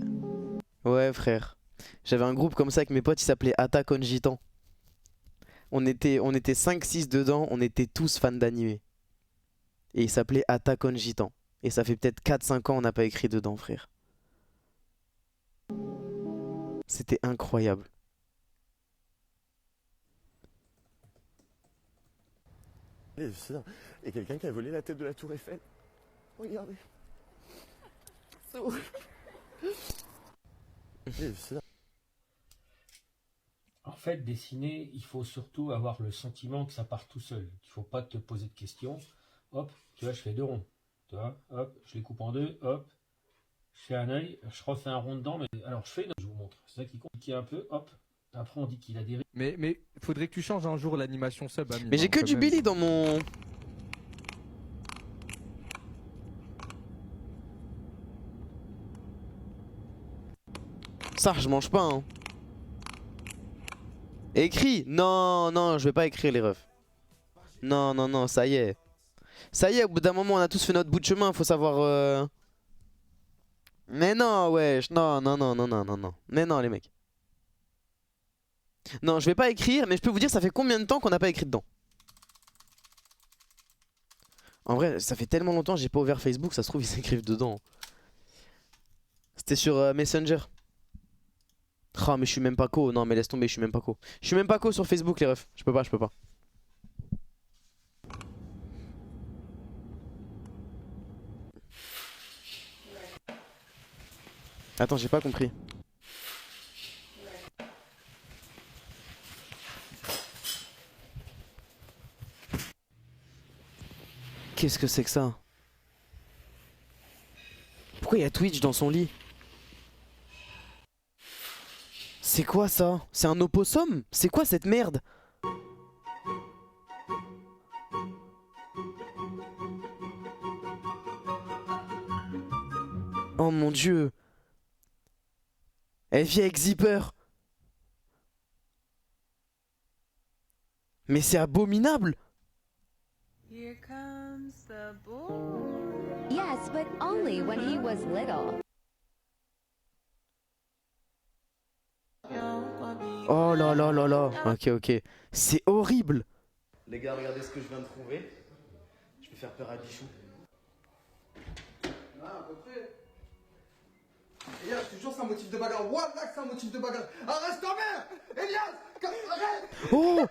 Ouais, frère. J'avais un groupe comme ça avec mes potes, il s'appelait Attack on Gitan. On était 5-6 dedans, on était tous fans d'animé. Et il s'appelait Attack on Gitan. Et ça fait peut-être 4-5 ans on n'a pas écrit dedans, frère. C'était incroyable. Il y a quelqu'un qui a volé la tête de la tour Eiffel. Regardez. C'est horrible. En fait, dessiner, il faut surtout avoir le sentiment que ça part tout seul. Il ne faut pas te poser de questions. Hop, tu vois, je fais 2 ronds. Tu vois, hop, je les coupe en 2, hop. Je fais un œil, je refais un rond dedans. Mais alors, je fais une... Je vous montre. C'est ça qui complique un peu, hop. Après, on dit qu'il a des... Mais faudrait que tu changes un jour l'animation sub. Ami, mais j'ai que du Billy dans mon... Ça, je mange pas, hein. Écris. Non, non, je vais pas écrire les refs. Non, non, non, ça y est. Ça y est, au bout d'un moment, on a tous fait notre bout de chemin, faut savoir... Mais non, wesh, non, non, non, non, non, non, non. Mais non, les mecs. Non, je vais pas écrire, mais je peux vous dire, ça fait combien de temps qu'on n'a pas écrit dedans? En vrai, ça fait tellement longtemps que j'ai pas ouvert Facebook, ça se trouve, ils s'écrivent dedans. C'était sur Messenger. Ah, mais je suis même pas co. Non, mais laisse tomber, je suis même pas co. Je suis même pas co sur Facebook, les refs. Je peux pas, je peux pas. Attends, j'ai pas compris. Qu'est-ce que c'est que ça? Pourquoi il y a Twitch dans son lit? C'est quoi ça? C'est un opossum? C'est quoi cette merde? Oh mon dieu. Elle vit avec Zipper. Mais c'est abominable. Here comes the boy. Yes, but only when he was little. Oh là là là là. Ok, ok. C'est horrible. Les gars, regardez ce que je viens de trouver. Je vais faire peur à Bichou. Ah, à peu près. Elias, je te jure, c'est un motif de bagarre. Wallah, c'est un motif de bagarre. Arrête ta mère. Elias, arrête. Oh.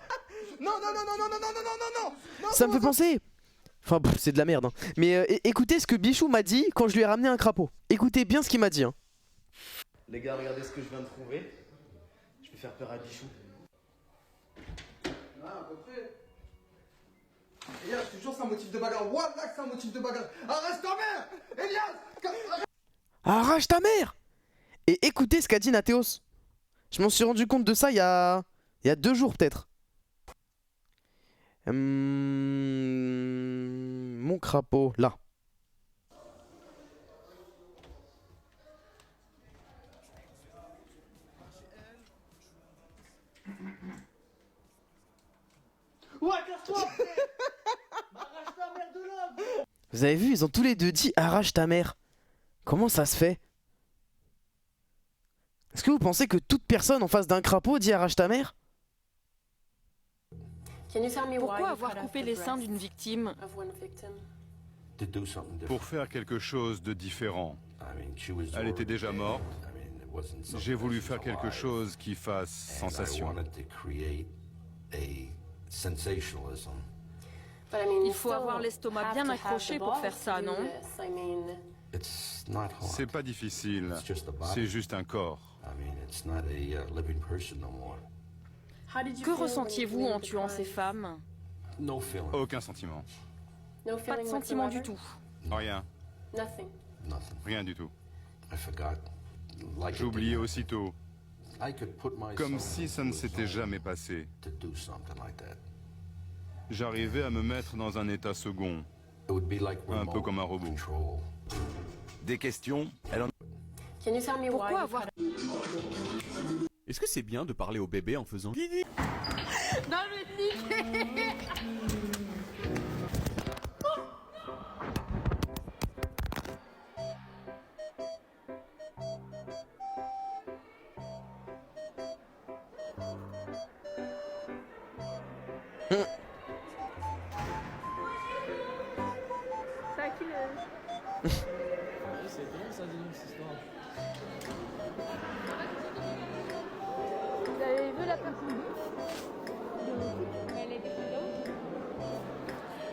Non, non, non, non, non, non, non, non, non, non, non. Ça me fait penser. Enfin, c'est de la merde. Hein. Mais écoutez ce que Bichou m'a dit quand je lui ai ramené un crapaud. Écoutez bien ce qu'il m'a dit. Hein. Les gars, regardez ce que je viens de trouver. Je vais faire peur à Bichou. Ah, à peu près. je te jure, c'est un motif de bagarre. Wallah, c'est un motif de bagarre. Arrête ta mère, Elias. Arrache ta mère! Et écoutez ce qu'a dit Nathéos. Je m'en suis rendu compte de ça il y a 2 jours peut-être. Mon crapaud, là. Ouais, casse-toi, frère. Arrache ta mère de là. Vous avez vu, ils ont tous les deux dit arrache ta mère. Comment ça se fait? Est-ce que vous pensez que toute personne en face d'un crapaud dit arrache ta mère? Pourquoi avoir coupé les seins d'une victime? Pour faire quelque chose de différent. Elle était déjà morte. J'ai voulu faire quelque chose qui fasse sensation. Il faut avoir l'estomac bien accroché pour faire ça, non? C'est pas difficile, c'est juste un corps. Que ressentiez-vous en tuant ces femmes? Aucun sentiment. Pas de sentiment du tout. Rien. Rien du tout. J'oubliais aussitôt. Comme si ça ne s'était jamais passé. J'arrivais à me mettre dans un état second. Un peu comme un robot. Des questions? Pourquoi avoir... Est-ce que c'est bien de parler au bébé en faisant... Non, je vais te niquer. C'est drôle ça, dis donc, cette histoire. Vous avez vu la petite Elle était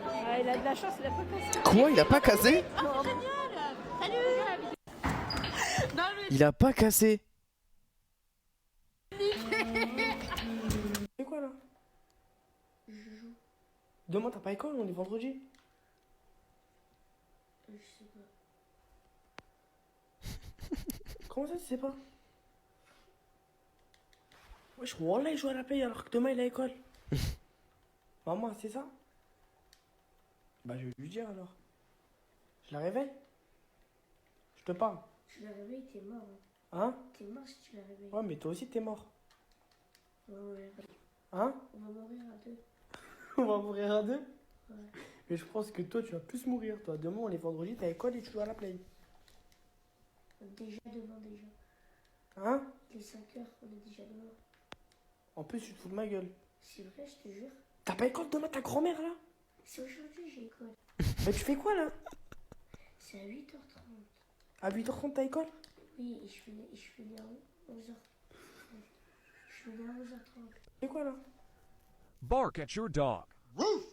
ah, il a de la chance, il a pas cassé. Quoi, il a pas cassé? Oh, génial. Salut. Il a pas cassé. C'est quoi là? Demain t'as pas école, on est vendredi. Je sais pas. Comment ça tu sais pas? Wesh, Wallah il joue à la play alors que demain il a école. Maman, c'est ça? Bah je vais lui dire alors. Je la réveille? Je te parle. Tu l'as réveillé, t'es mort. Hein? T'es mort si tu l'as réveillé. Ouais mais toi aussi t'es mort. On va mourir. Hein? On va mourir à 2. On va mourir à 2? Ouais. Mais je pense que toi tu vas plus mourir toi. Demain on est vendredi, t'as école et tu joues à la play. Déjà demain déjà. Hein? Il est 5 heures, on est déjà demain. En plus tu te fous de ma gueule. C'est vrai, je te jure. T'as pas école demain, ta grand-mère là? C'est aujourd'hui j'ai école. Mais tu fais quoi là? C'est à 8h30. À 8h30 t'as école? Oui, et je finis à 11h. Je finis à 11h30. Tu fais quoi là? Bark at your dog. Roof!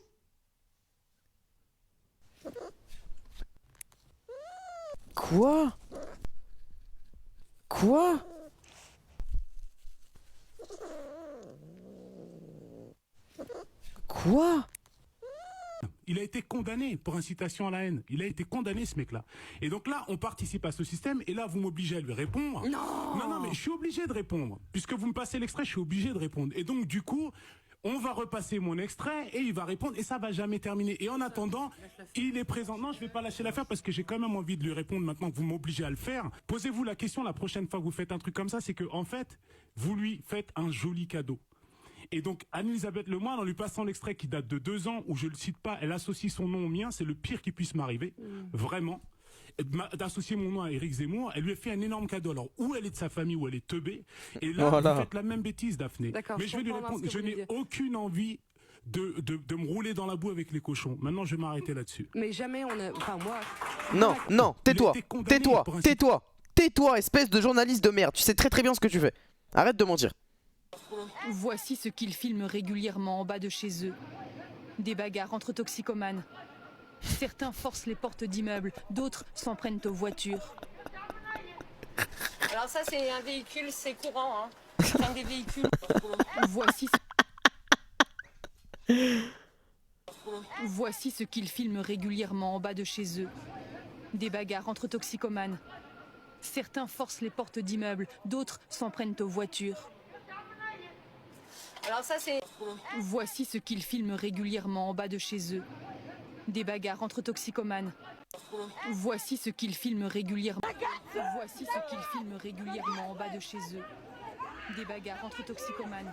Quoi? Quoi? Quoi? Il a été condamné pour incitation à la haine. Il a été condamné, ce mec-là. Et donc là, on participe à ce système, et là, vous m'obligez à lui répondre. Non, mais je suis obligé de répondre. Puisque vous me passez l'extrait, je suis obligé de répondre. Et donc, du coup, on va repasser mon extrait, et il va répondre, et ça va jamais terminer. Et en attendant, il est présent. Non, je vais pas lâcher l'affaire, parce que j'ai quand même envie de lui répondre maintenant que vous m'obligez à le faire. Posez-vous la question la prochaine fois que vous faites un truc comme ça, c'est que, en fait, vous lui faites un joli cadeau. Et donc, Anne-Elisabeth Lemoine, en lui passant l'extrait qui date de 2 ans, où je le cite pas, elle associe son nom au mien, c'est le pire qui puisse m'arriver. Vraiment. D'associer mon nom à Éric Zemmour, elle lui a fait un énorme cadeau. Alors, ou elle est de sa famille, ou elle est teubée. Et là, Voilà. vous faites la même bêtise, Daphné. D'accord, mais je vais lui répondre, je n'ai aucune envie de me rouler dans la boue avec les cochons. Maintenant, je vais m'arrêter là-dessus. Mais jamais on a... Enfin, moi... Non, non, tais-toi, Il a été condamné tais-toi, pour tais-toi, tais-toi, espèce de journaliste de merde. Tu sais très très bien ce que tu fais. Arrête de mentir. Voici ce qu'ils filment régulièrement en bas de chez eux. Des bagarres entre toxicomanes. Certains forcent les portes d'immeubles, d'autres s'en prennent aux voitures. Alors ça c'est un véhicule, c'est courant, hein. C'est un des véhicules. Voici Voici ce qu'ils filment régulièrement en bas de chez eux. Des bagarres entre toxicomanes. Certains forcent les portes d'immeubles, d'autres s'en prennent aux voitures. Alors ça c'est... Voici ce qu'ils filment régulièrement en bas de chez eux. Des bagarres entre toxicomanes. Voici ce qu'ils filment régulièrement. Voici ce qu'ils filment régulièrement en bas de chez eux. Des bagarres entre toxicomanes.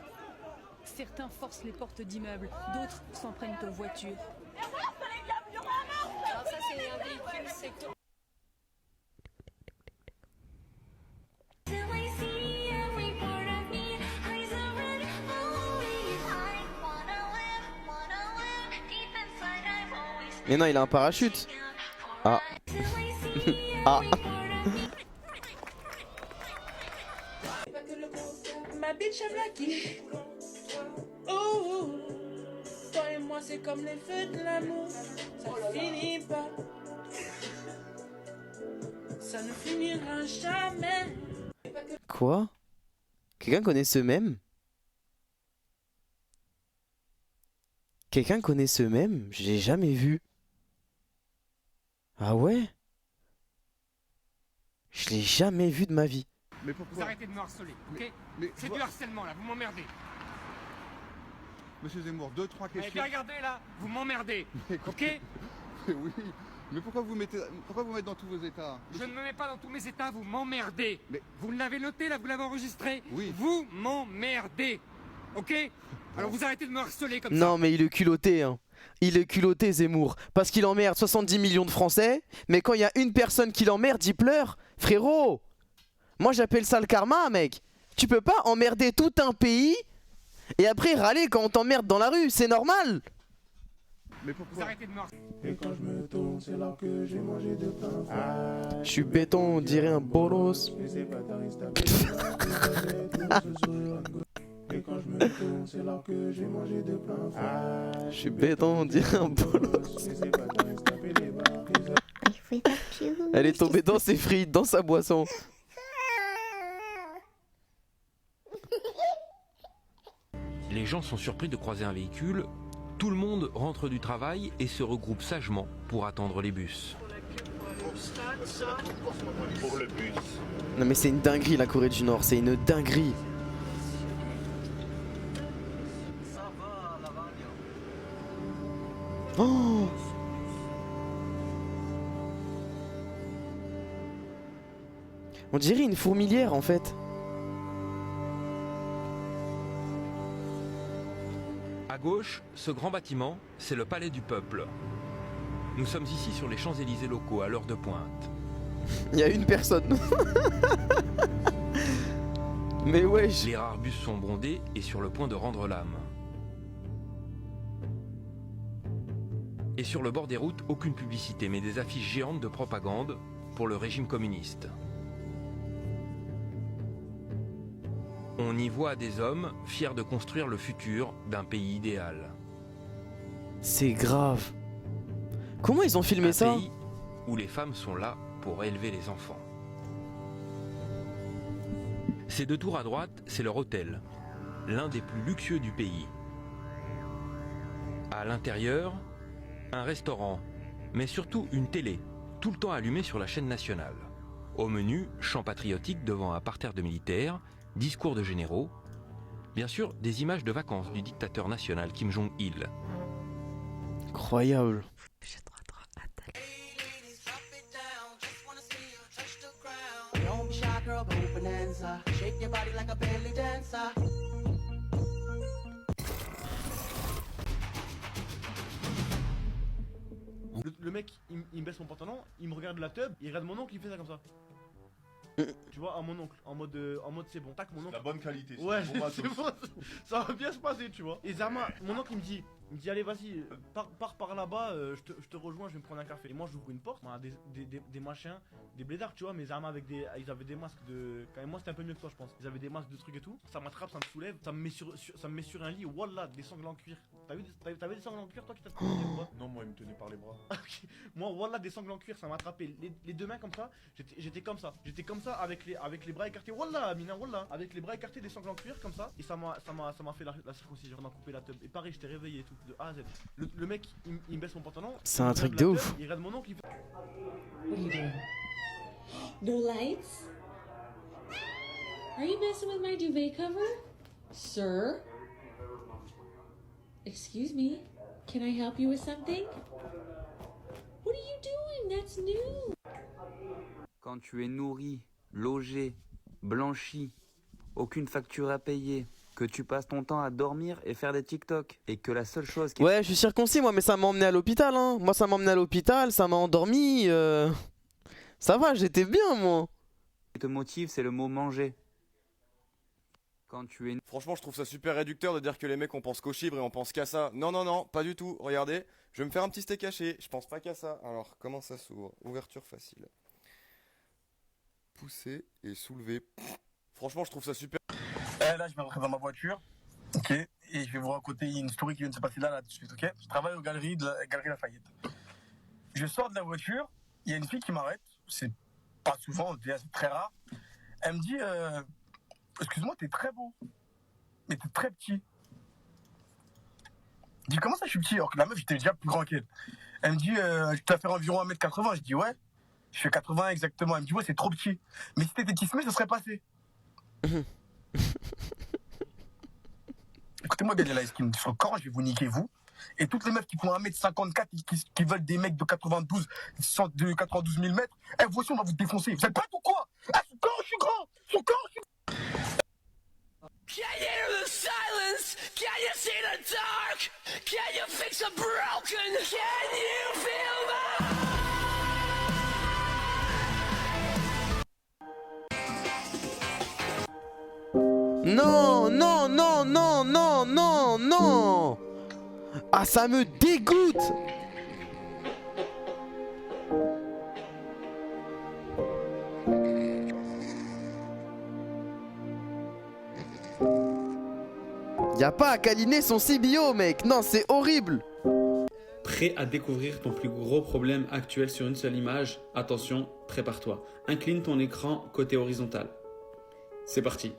Certains forcent les portes d'immeubles, d'autres s'en prennent aux voitures. Alors ça c'est un véhicule, c'est quoi? Mais non, il a un parachute. Ah. Ah. Ma bitch est blacky. Oh, toi et moi c'est comme les feux de l'amour. Ça finit pas. Ça ne finira jamais. Quoi? Quelqu'un connaît ce mème? Quelqu'un connaît ce mème? Je l'ai jamais vu. Ah ouais? Je l'ai jamais vu de ma vie. Mais pourquoi? Vous arrêtez de me harceler, ok? C'est du harcèlement là, vous m'emmerdez. Monsieur Zemmour, 2-3 questions. Bien regardez là, vous m'emmerdez, ok? Oui, mais pourquoi vous mettez dans tous vos états? Je ne me mets pas dans tous mes états, vous m'emmerdez. Vous l'avez noté là, vous l'avez enregistré? Oui. Vous m'emmerdez, ok? Alors vous arrêtez de me harceler comme ça. Non mais il est culotté hein. Il est culotté Zemmour. Parce qu'il emmerde 70 millions de Français. Mais quand il y a une personne qui l'emmerde, il pleure. Frérot, moi j'appelle ça le karma mec. Tu peux pas emmerder tout un pays et après râler quand on t'emmerde dans la rue. C'est normal. Mais pourquoi? Vous arrêtez de me harceler. Et quand je me tourne, c'est là que j'ai mangé de pain. Je suis béton, on dirait un bolos. Et quand je me tourne, c'est là que j'ai mangé de plein. Je suis béton, on dirait un bolos. Elle est tombée dans ses frites, dans sa boisson. Les gens sont surpris de croiser un véhicule. Tout le monde rentre du travail et se regroupe sagement pour attendre les bus. Pour le bus. Non mais c'est une dinguerie la Corée du Nord, c'est une dinguerie. Oh! On dirait une fourmilière en fait. À gauche, ce grand bâtiment, c'est le Palais du Peuple. Nous sommes ici sur les Champs-Élysées locaux à l'heure de pointe. Il y a une personne. Mais wesh. Les rares bus sont bondés et sur le point de rendre l'âme. Et sur le bord des routes, aucune publicité, mais des affiches géantes de propagande pour le régime communiste. On y voit des hommes fiers de construire le futur d'un pays idéal. C'est grave. Comment ils ont filmé ça? Un pays où les femmes sont là pour élever les enfants. Ces deux tours à droite, c'est leur hôtel, l'un des plus luxueux du pays. À l'intérieur, un restaurant, mais surtout une télé, tout le temps allumée sur la chaîne nationale. Au menu, chant patriotique devant un parterre de militaires, discours de généraux, bien sûr des images de vacances du dictateur national Kim Jong-il. Incroyable. Le mec, il me baisse mon pantalon, il me regarde la tub, il regarde mon oncle, il fait ça comme ça. Tu vois, à mon oncle, en mode c'est bon. Tac, mon oncle. La bonne qualité. Ouais, bon matos. c'est bon, ça va bien se passer, tu vois. Et Zama, mon oncle, il me dit allez, vas-y, pars par là-bas, je te rejoins, je vais me prendre un café. Et moi, j'ouvre une porte, des machins, des blédards, tu vois, mais Zama ils avaient des masques de. Quand même, moi, c'était un peu mieux que toi, je pense. Ils avaient des masques de trucs et tout. Ça m'attrape, ça me soulève, ça me met sur un lit. Wallah, des sangles en cuir. T'avais des sangles en cuir, toi qui t'as trouvé ou pas? Non, moi, il me tenait par les bras. Moi, wallah, des sangles en cuir, ça m'a attrapé. Les deux mains comme ça, j'étais comme ça. J'étais comme ça avec les bras écartés. Wallah, Amina, wallah. Avec les bras écartés, des sangles en cuir comme ça. Et ça m'a fait la circoncision, on a coupé la teub. Et pareil, j'étais réveillé et tout. tout, de A à Z. Le mec, il me baisse mon pantalon. C'est un truc de ouf. Il regarde mon oncle, il fait... What are you doing? No lights? Are you messing with my duvet cover? Sir? Excuse me, can I help you with something? What are you doing? That's new. Quand tu es nourri, logé, blanchi, aucune facture à payer, que tu passes ton temps à dormir et faire des TikTok, et que la seule chose qui... Ouais, je suis circoncis moi, mais ça m'a emmené à l'hôpital, hein. Moi ça m'a emmené à l'hôpital, ça m'a endormi. Ça va, j'étais bien moi. Ce qui te motive, c'est le mot manger. Quand tu es... Franchement, je trouve ça super réducteur de dire que les mecs on pense qu'aux chiffres et on pense qu'à ça. Non, non, non, pas du tout. Regardez, je vais me faire un petit steak haché. Je pense pas qu'à ça. Alors, comment ça s'ouvre? Ouverture facile. Pousser et soulever. Franchement, je trouve ça super. Là, je vais rentrer dans ma voiture. Ok. Et je vais vous raconter une story qui vient de se passer là tout de suite. Ok. Je travaille aux galeries de Galerie Lafayette. Je sors de la voiture. Il y a une fille qui m'arrête. C'est pas souvent, c'est très rare. Elle me dit excuse-moi, t'es très beau, mais t'es très petit. Je dis comment ça je suis petit alors que la meuf j'étais déjà plus grand qu'elle. Elle me dit tu vas faire environ 1m80. Je dis ouais, je fais 80 exactement. Elle me dit ouais c'est trop petit. Mais si t'étais tissé, ça serait passé. Écoutez-moi bien les skins sur le corps, je vais vous niquer vous. Et toutes les meufs qui font 1m54 qui veulent des mecs de 92 000 mètres, vous aussi on va vous défoncer. Vous êtes prêts ou quoi? Son corps je suis grand, son corps je suis grand. Can you hear the silence? Can you see the dark? Can you fix a broken? Can you feel Non, non, non, non, non, non, non. Ah, ça me dégoûte. Y'a pas à câliner son CBO, mec. Non, c'est horrible. Prêt à découvrir ton plus gros problème actuel sur une seule image? Attention, prépare-toi. Incline ton écran côté horizontal. C'est parti.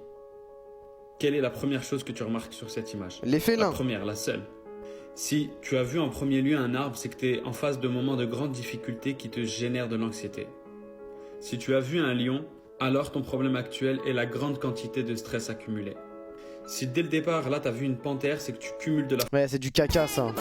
Quelle est la première chose que tu remarques sur cette image? Les félins. La première, la seule. Si tu as vu en premier lieu un arbre, c'est que tu es en face de moments de grande difficulté qui te génèrent de l'anxiété. Si tu as vu un lion, alors ton problème actuel est la grande quantité de stress accumulé. Si dès le départ, là, tu as vu une panthère, c'est que tu cumules de la... Ouais, c'est du caca, ça.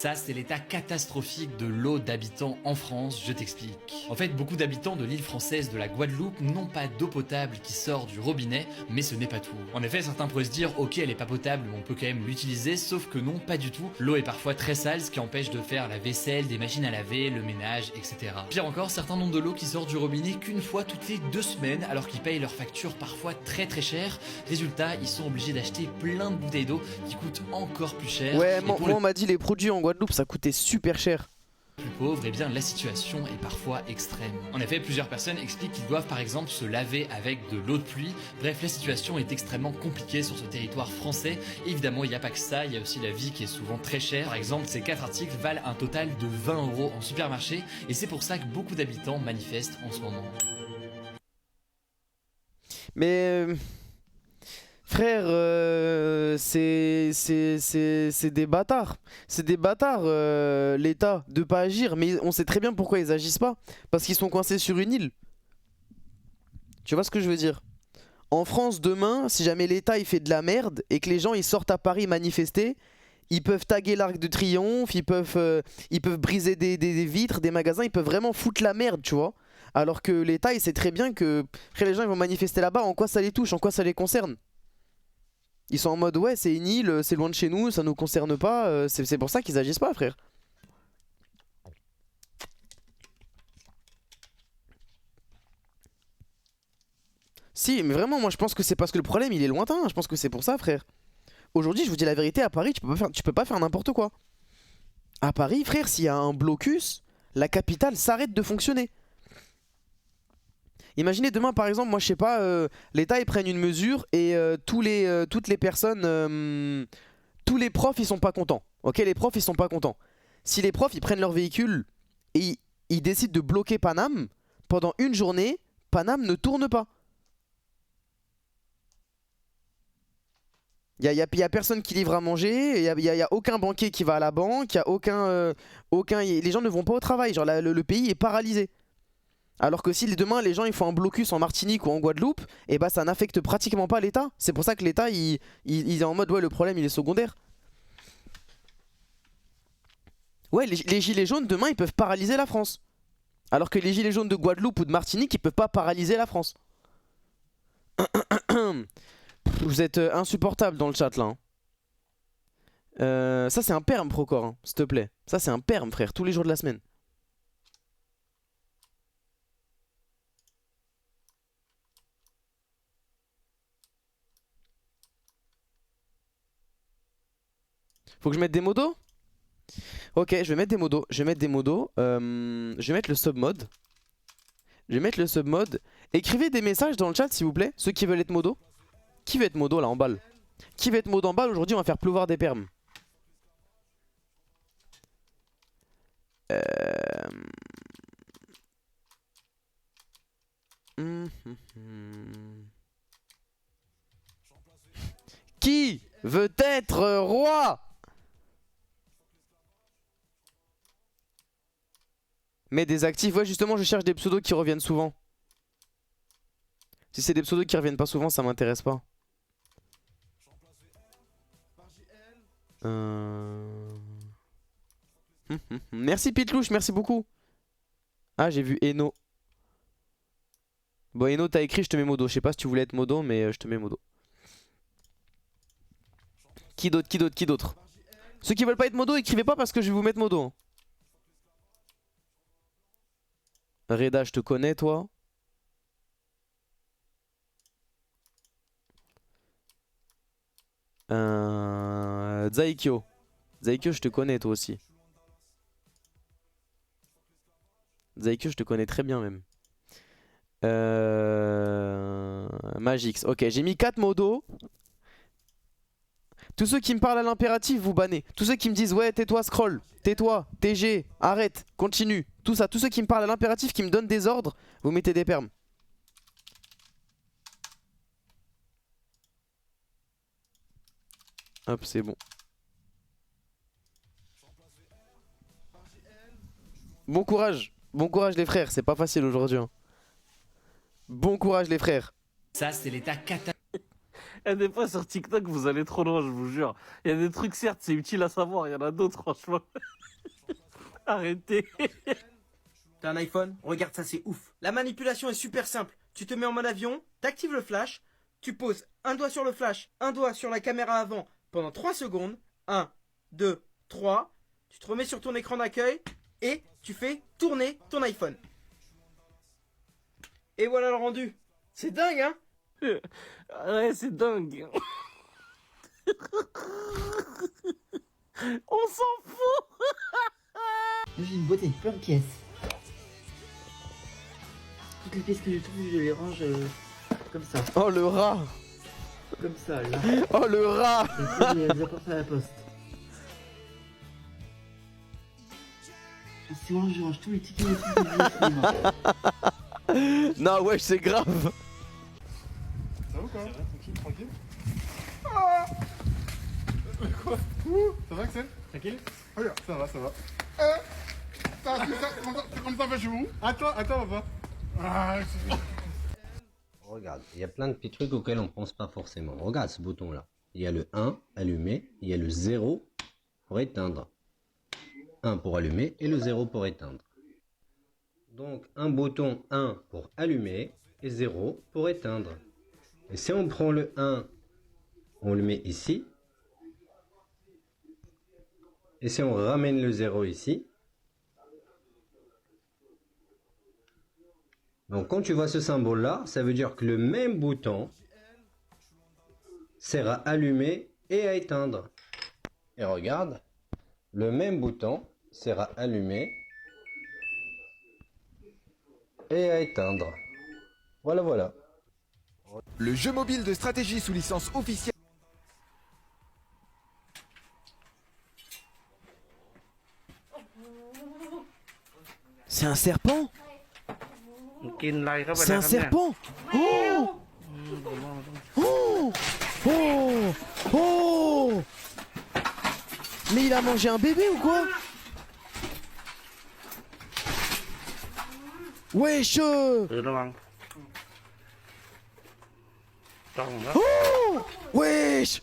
Ça, c'est l'état catastrophique de l'eau d'habitants en France, je t'explique. En fait, beaucoup d'habitants de l'île française de la Guadeloupe n'ont pas d'eau potable qui sort du robinet, mais ce n'est pas tout. En effet, certains pourraient se dire, ok, elle est pas potable, mais on peut quand même l'utiliser, sauf que non, pas du tout. L'eau est parfois très sale, ce qui empêche de faire la vaisselle, des machines à laver, le ménage, etc. Pire encore, certains n'ont de l'eau qui sort du robinet qu'une fois toutes les 2 semaines, alors qu'ils payent leurs factures parfois très très cher. Résultat, ils sont obligés d'acheter plein de bouteilles d'eau qui coûtent encore plus cher. Ouais, moi on m'a dit les produits en Guadeloupe ça coûtait super cher. Plus pauvres, eh bien la situation est parfois extrême. En effet, plusieurs personnes expliquent qu'ils doivent par exemple se laver avec de l'eau de pluie. Bref, la situation est extrêmement compliquée sur ce territoire français. Et évidemment, il n'y a pas que ça, il y a aussi la vie qui est souvent très chère. Par exemple, ces 4 articles valent un total de 20 € en supermarché. Et c'est pour ça que beaucoup d'habitants manifestent en ce moment. Mais... frère, c'est des bâtards. C'est des bâtards, l'État, de pas agir. Mais on sait très bien pourquoi ils agissent pas. Parce qu'ils sont coincés sur une île. Tu vois ce que je veux dire? En France, demain, si jamais l'État il fait de la merde et que les gens ils sortent à Paris manifester, ils peuvent taguer l'Arc de Triomphe, ils peuvent briser des vitres, des magasins, ils peuvent vraiment foutre la merde, tu vois. Alors que l'État il sait très bien que après, les gens ils vont manifester là-bas, en quoi ça les touche, en quoi ça les concerne. Ils sont en mode ouais c'est une île, c'est loin de chez nous, ça nous concerne pas, c'est pour ça qu'ils agissent pas frère. Si mais vraiment moi je pense que c'est parce que le problème il est lointain, je pense que c'est pour ça frère. Aujourd'hui je vous dis la vérité, à Paris tu peux pas faire n'importe quoi. À Paris frère s'il y a un blocus, la capitale s'arrête de fonctionner. Imaginez demain par exemple, moi je sais pas, l'État ils prennent une mesure et toutes les personnes, tous les profs ils sont pas contents. Ok, les profs ils sont pas contents. Si les profs ils prennent leur véhicule et ils décident de bloquer Paname, pendant une journée, Paname ne tourne pas. Il y a personne qui livre à manger, il y a aucun banquier qui va à la banque, il y a les gens ne vont pas au travail, genre le pays est paralysé. Alors que si demain les gens ils font un blocus en Martinique ou en Guadeloupe, et bah ça n'affecte pratiquement pas l'État. C'est pour ça que l'État il est en mode ouais le problème il est secondaire. Ouais, les gilets jaunes demain ils peuvent paralyser la France. Alors que les gilets jaunes de Guadeloupe ou de Martinique ils peuvent pas paralyser la France. Vous êtes insupportable dans le chat là. Ça c'est un perm Procor, hein, s'il te plaît. Ça c'est un perm frère, tous les jours de la semaine. Faut que je mette des modos? Ok, je vais mettre des modos. Je vais mettre des modos. Je vais mettre le submode. Je vais mettre le submode. Écrivez des messages dans le chat s'il vous plaît, ceux qui veulent être modos. Qui veut être modo là en balle? Qui veut être modo en balle? Aujourd'hui on va faire pleuvoir des permes. Qui veut être roi? Mais des actifs, ouais justement je cherche des pseudos qui reviennent souvent. Si c'est des pseudos qui reviennent pas souvent ça m'intéresse pas. Merci Pitlouche, merci beaucoup. Ah j'ai vu Eno. Bon Eno t'as écrit je te mets modo. Je sais pas si tu voulais être modo mais je te mets modo. Qui d'autre, qui d'autre, qui d'autre? Ceux qui veulent pas être modo écrivez pas parce que je vais vous mettre modo, hein. Reda je te connais toi. Zaikyo. Zaikyo je te connais toi aussi. Zaikyo je te connais très bien même. Magix. Ok j'ai mis 4 modos. Tous ceux qui me parlent à l'impératif vous bannez. Tous ceux qui me disent ouais tais-toi scroll, tais-toi, TG, arrête, continue. Tout ça, tous ceux qui me parlent à l'impératif, qui me donnent des ordres, vous mettez des permes. Hop c'est bon. Bon courage les frères, c'est pas facile aujourd'hui, hein. Bon courage les frères. Ça c'est l'état catastrophique. Il y a des fois sur TikTok, vous allez trop loin, je vous jure. Il y a des trucs, certes, c'est utile à savoir. Il y en a d'autres, franchement. Arrêtez. T'as un iPhone? Regarde ça, c'est ouf. La manipulation est super simple. Tu te mets en mode avion, t'actives le flash, tu poses un doigt sur le flash, un doigt sur la caméra avant pendant 3 secondes. 1, 2, 3. Tu te remets sur ton écran d'accueil et tu fais tourner ton iPhone. Et voilà le rendu. C'est dingue, hein? Ouais, c'est dingue. On s'en fout. J'ai une boîte avec plein de pièces. Toutes les pièces que je trouve, je les range comme ça. Oh le rat. Comme ça, là. Oh le rat. Et puis, je les apporte à la poste. C'est bon, je range tous les tickets et tout que Non wesh c'est grave. Ça va ou quoi? Tranquille. Ah quoi? Ça va Axel? Tranquille? Oh yeah, ça va, ça va. C'est comme ça va chez vous? Attends, papa. Ah, Regarde, il y a plein de petits trucs auxquels on pense pas forcément. Regarde ce bouton là. Il y a le 1, allumer, il y a le 0 pour éteindre. 1 pour allumer et le 0 pour éteindre. Donc un bouton 1 pour allumer et 0 pour éteindre. Et si on prend le 1, on le met ici. Et si on ramène le 0 ici. Donc quand tu vois ce symbole là, ça veut dire que le même bouton sert à allumer et à éteindre. Et regarde, le même bouton sert à allumer et à éteindre. Voilà, voilà. Le jeu mobile de stratégie sous licence officielle. C'est un serpent? C'est un serpent? Oh! Oh! Oh! Oh! Mais il a mangé un bébé ou quoi? Wesh! Oh! Wesh!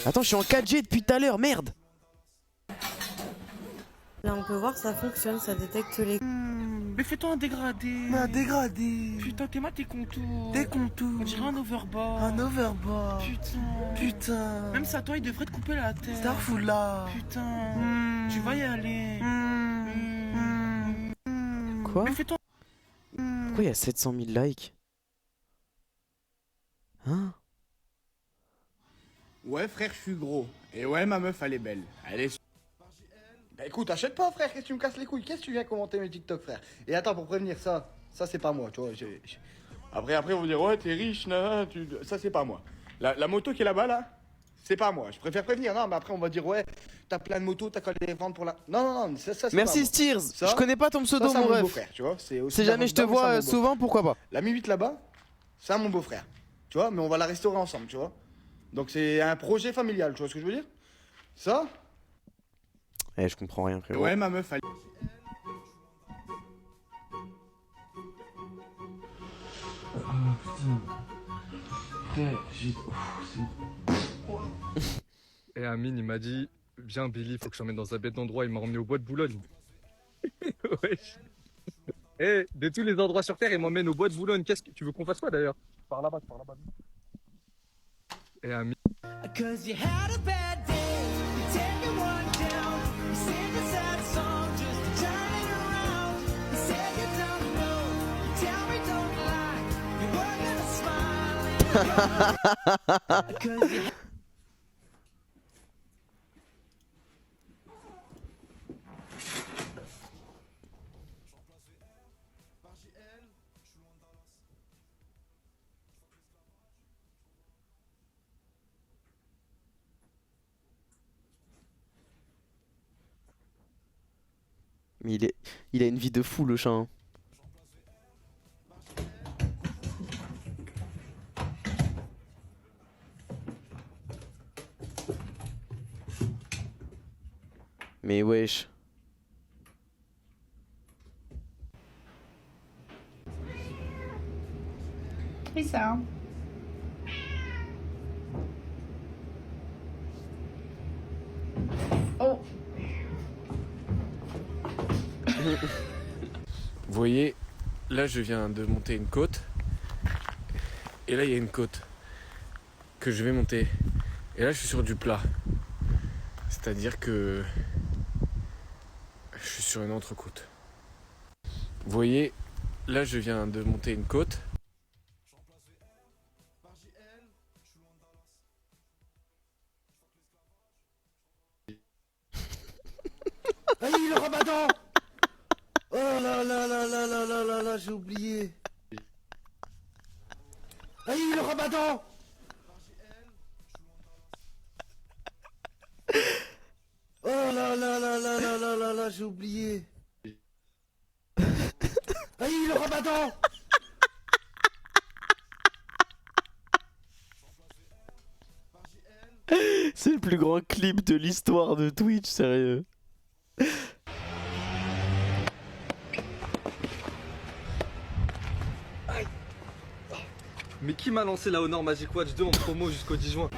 Attends, je suis en 4G depuis tout à l'heure, merde! Là, on peut voir, ça fonctionne, ça détecte les... Mais fais-toi un dégradé. Un dégradé. Putain, t'es mal tes contours. Tes contours. On dirait un overboard. Un overboard. Putain. Putain. Même ça, toi, il devrait te couper la tête. Starfoula. Putain. Tu vas y aller. Quoi? Mais fais-toi... Pourquoi il y a 700 000 likes? Hein? Ouais frère, je suis gros. Et ouais, ma meuf elle est belle. Elle est... Bah écoute, achète pas frère, qu'est-ce que tu me casses les couilles? Qu'est-ce que tu viens commenter mes TikTok frère? Et attends, pour prévenir ça c'est pas moi, tu vois. Après vous dire ouais t'es riche, ça c'est pas moi. La moto qui est là-bas là, c'est pas moi. Je préfère prévenir, non mais après on va dire ouais, t'as plein de motos, t'as qu'à les vendre pour la... Non, ça c'est Merci pas Steers! Ça, Je connais pas ton pseudo, ça, mon c'est ref. beau-frère, tu vois. C'est Si jamais je te vois souvent, pourquoi pas? La Mi 8 là-bas, c'est à mon beau-frère. Tu vois, mais on va la restaurer ensemble, tu vois. Donc c'est un projet familial, tu vois ce que je veux dire? Ça? Eh, je comprends rien, frérot. Ouais, ma meuf, elle... Et Amine, il m'a dit, viens Billy, faut que je t'emmène dans un bête d'endroit. Il m'a emmené au bois de Boulogne. Wesh. Et de tous les endroits sur Terre, il m'emmène au bois de Boulogne. Qu'est-ce que tu veux qu'on fasse quoi d'ailleurs? Par là-bas. Et Amine. Cause you had a bad day, you take one down, you sing a sad song just to turn it around. You say you don't know, you tell me don't lie, you were gonna smile. Cause you Mais il a une vie de fou, le chat. Hein. Mais wesh. Oui, ça. Oh. Vous voyez, là je viens de monter une côte. Et là il y a une côte que je vais monter. Et là je suis sur du plat. C'est-à-dire que je suis sur une entrecôte. Vous voyez, là je viens de monter une côte. Allez, le ramadan. Oh là là là là là là là là, j'ai oublié. Allez, le ramadan. Oh là là là là là là là là, j'ai oublié. Allez, le ramadan. C'est le plus grand clip de l'histoire de Twitch, sérieux. Mais qui m'a lancé la Honor Magic Watch 2 en promo jusqu'au 10 juin?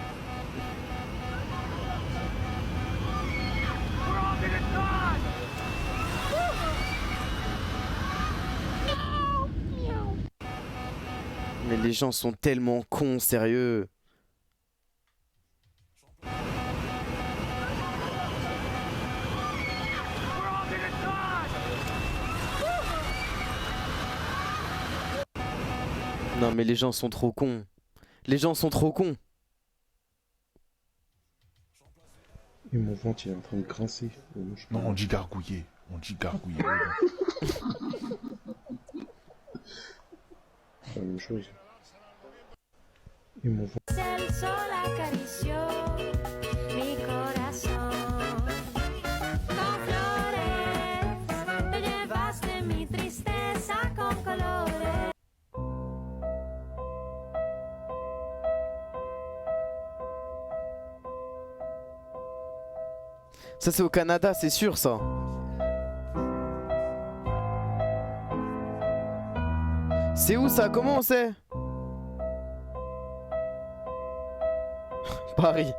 Mais les gens sont tellement cons, sérieux. Non mais les gens sont trop cons. Les gens sont trop cons. Et mon ventre il est en train de grincer. Non, on dit gargouiller. On dit gargouiller. C'est la même chose. Et mon ventre. El sol acarició mi corazón. Con flores te llevaste mi tristeza con colores. Ça c'est au Canada, c'est sûr ça. C'est où ça? Comment on sait? Paris.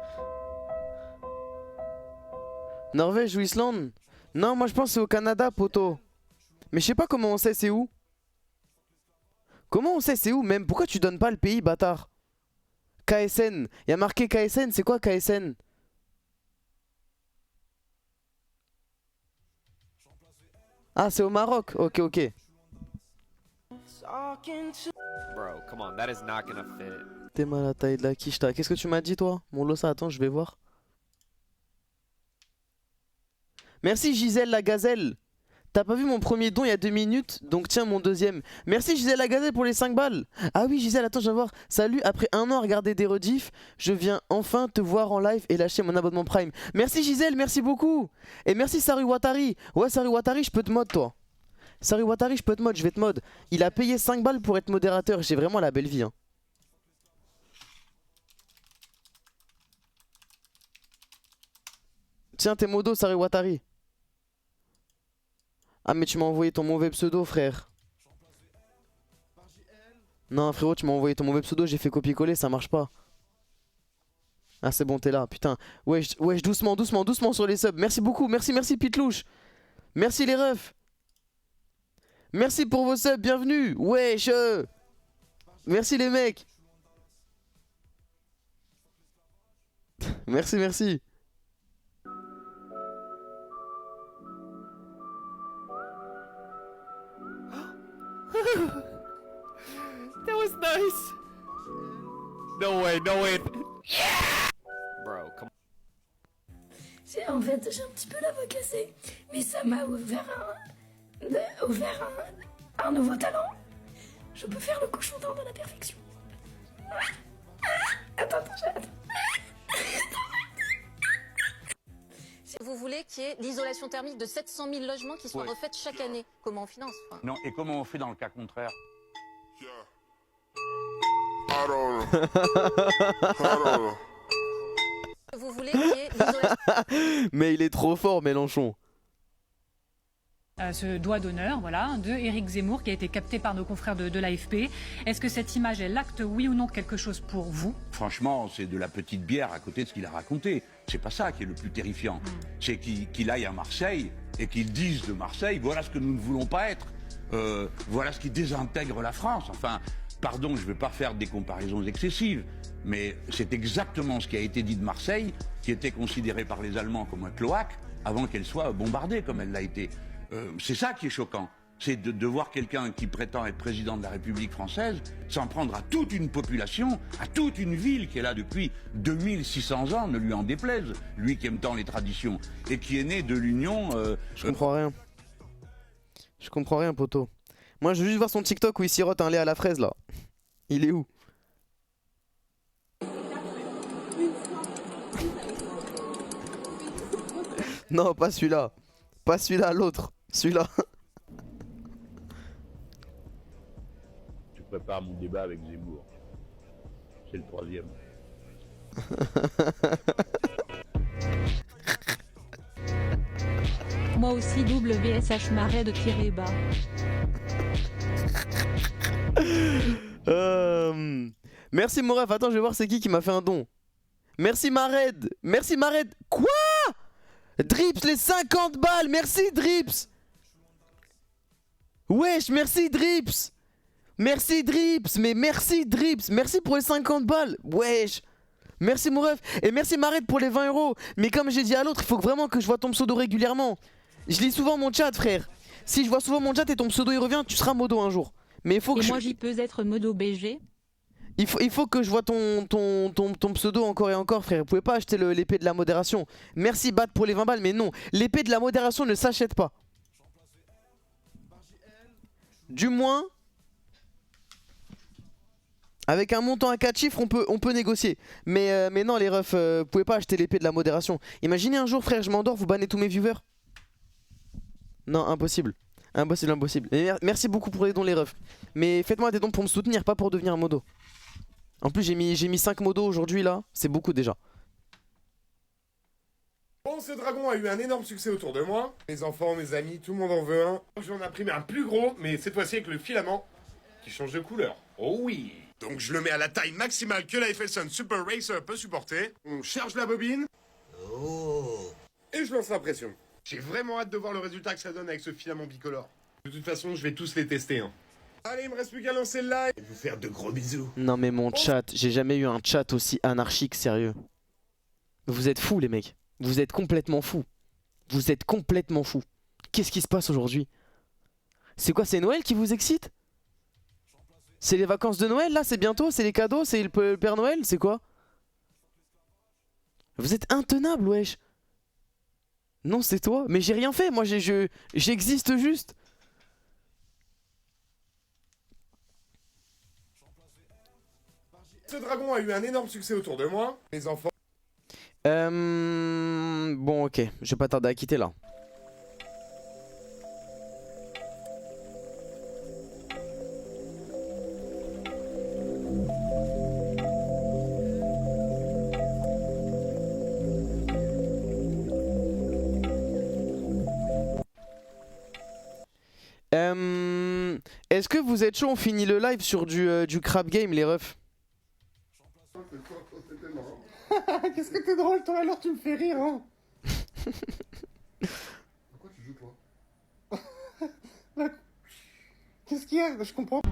Norvège ou Islande? Non, moi je pense que c'est au Canada, poto. Mais je sais pas comment on sait c'est où. Comment on sait c'est où même? Pourquoi tu donnes pas le pays, bâtard? KSN. Il y a marqué KSN, c'est quoi KSN? Ah, c'est au Maroc. Ok, ok. Bro, come on, that is not gonna fit. T'es mal à la taille de la quicheta. Qu'est-ce que tu m'as dit toi? Mon losa, attends, je vais voir. Merci Gisèle la gazelle. T'as pas vu mon premier don il y a 2 minutes? Donc tiens mon deuxième. Merci Gisèle la gazelle pour les 5 balles. Ah oui Gisèle, attends, je viens voir. Salut, après 1 an à regarder des rediffs, je viens enfin te voir en live et lâcher mon abonnement Prime. Merci Gisèle, merci beaucoup. Et merci Saru Watari. Ouais Saru Watari, je peux te mod toi. Saru Watari, je peux te mod, je vais te mod. Il a payé 5 balles pour être modérateur. J'ai vraiment la belle vie hein. Tiens t'es modo Saru Watari. Ah mais tu m'as envoyé ton mauvais pseudo frère. Non frérot, tu m'as envoyé ton mauvais pseudo, j'ai fait copier-coller, ça marche pas. Ah c'est bon, t'es là, putain. Wesh, wesh, doucement, doucement, doucement sur les subs. Merci beaucoup, merci, merci Pitlouche. Merci les refs. Merci pour vos subs, bienvenue. Wesh. Merci les mecs. Merci, merci. That was nice. No way, no way. Bro, come En fait, j'ai un petit peu la voix cassée, mais ça m'a ouvert un nouveau talent. Je peux faire le cochon d'Inde à la perfection. Attends, j'arrête. Vous voulez qu'il y ait l'isolation thermique de 700 000 logements qui soient Ouais. refaits chaque année. Comment on finance enfin Non, et comment on fait dans le cas contraire? Vous voulez qu'il y ait l'isolation... Mais il est trop fort Mélenchon. Ce doigt d'honneur, voilà, de Éric Zemmour qui a été capté par nos confrères de l'AFP. Est-ce que cette image est l'acte, oui ou non, quelque chose pour vous? Franchement, c'est de la petite bière à côté de ce qu'il a raconté. C'est pas ça qui est le plus terrifiant. C'est qu'il aille à Marseille et qu'il dise de Marseille, voilà ce que nous ne voulons pas être. Voilà ce qui désintègre la France. Enfin, pardon, je ne vais pas faire des comparaisons excessives, mais c'est exactement ce qui a été dit de Marseille, qui était considéré par les Allemands comme un cloaque, avant qu'elle soit bombardée comme elle l'a été. C'est ça qui est choquant. C'est de voir quelqu'un qui prétend être président de la République française s'en prendre à toute une population, à toute une ville qui est là depuis 2600 ans, ne lui en déplaise, lui qui aime tant les traditions, et qui est né de l'union... Je comprends rien. Je comprends rien, poto. Moi, je veux juste voir son TikTok où il sirote un lait à la fraise, là. Il est où? Non, pas celui-là. Pas celui-là, l'autre. Celui-là. Tu prépares mon débat avec Zemmour. C'est le 3e. Moi aussi WSH Marais de tirer bas. Merci Moref, attends, je vais voir c'est qui m'a fait un don. Merci Mared. Merci Mared. Quoi? Drips, les 50 balles. Merci Drips. Wesh, merci Drips. Merci Drips. Mais merci Drips. Merci pour les 50 balles. Wesh. Merci mon ref. Et merci Mared pour les 20 €. Mais comme j'ai dit à l'autre, il faut vraiment que je vois ton pseudo régulièrement. Je lis souvent mon chat, frère. Si je vois souvent mon chat et ton pseudo il revient, tu seras modo un jour. Mais il faut que Et je... moi, j'y peux être modo BG. Il faut que je vois ton pseudo encore et encore, frère. Vous pouvez pas acheter l'épée de la modération. Merci Bat pour les 20 balles, mais non. L'épée de la modération ne s'achète pas. Du moins, avec un montant à 4 chiffres, on peut négocier. Mais non, les refs, vous pouvez pas acheter l'épée de la modération. Imaginez un jour, frère, je m'endors, vous bannez tous mes viewers. Non, impossible. Impossible, impossible. Et merci beaucoup pour les dons, les refs. Mais faites-moi des dons pour me soutenir, pas pour devenir un modo. En plus, j'ai mis 5 modos aujourd'hui là, c'est beaucoup déjà. Bon, ce dragon a eu un énorme succès autour de moi. Mes enfants, mes amis, tout le monde en veut un. J'en ai imprimé un plus gros, mais cette fois-ci avec le filament qui change de couleur. Oh oui. Donc je le mets à la taille maximale que la FSN Super Racer peut supporter. On charge la bobine. Oh. Et je lance l'impression. J'ai vraiment hâte de voir le résultat que ça donne avec ce filament bicolore. De toute façon, je vais tous les tester. Hein. Allez, il me reste plus qu'à lancer le live et vous faire de gros bisous. Non mais mon chat, j'ai jamais eu un chat aussi anarchique, sérieux. Vous êtes fous les mecs. Vous êtes complètement fous. Vous êtes complètement fous. Qu'est-ce qui se passe aujourd'hui? C'est quoi, c'est Noël qui vous excite? C'est les vacances de Noël là? C'est bientôt? C'est les cadeaux? C'est le Père Noël? C'est quoi? Vous êtes intenable, wesh. Non, c'est toi. Mais j'ai rien fait, moi j'existe juste. Ce dragon a eu un énorme succès autour de moi. Mes enfants. Bon, ok. Je vais pas tarder à quitter là. Est-ce que vous êtes chaud? On finit le live sur du crab game, les refs. Qu'est-ce que t'es drôle, toi, alors tu me fais rire, hein. Pourquoi tu joues, toi? Qu'est-ce qu'il y a? Je comprends.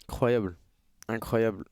Incroyable. Incroyable.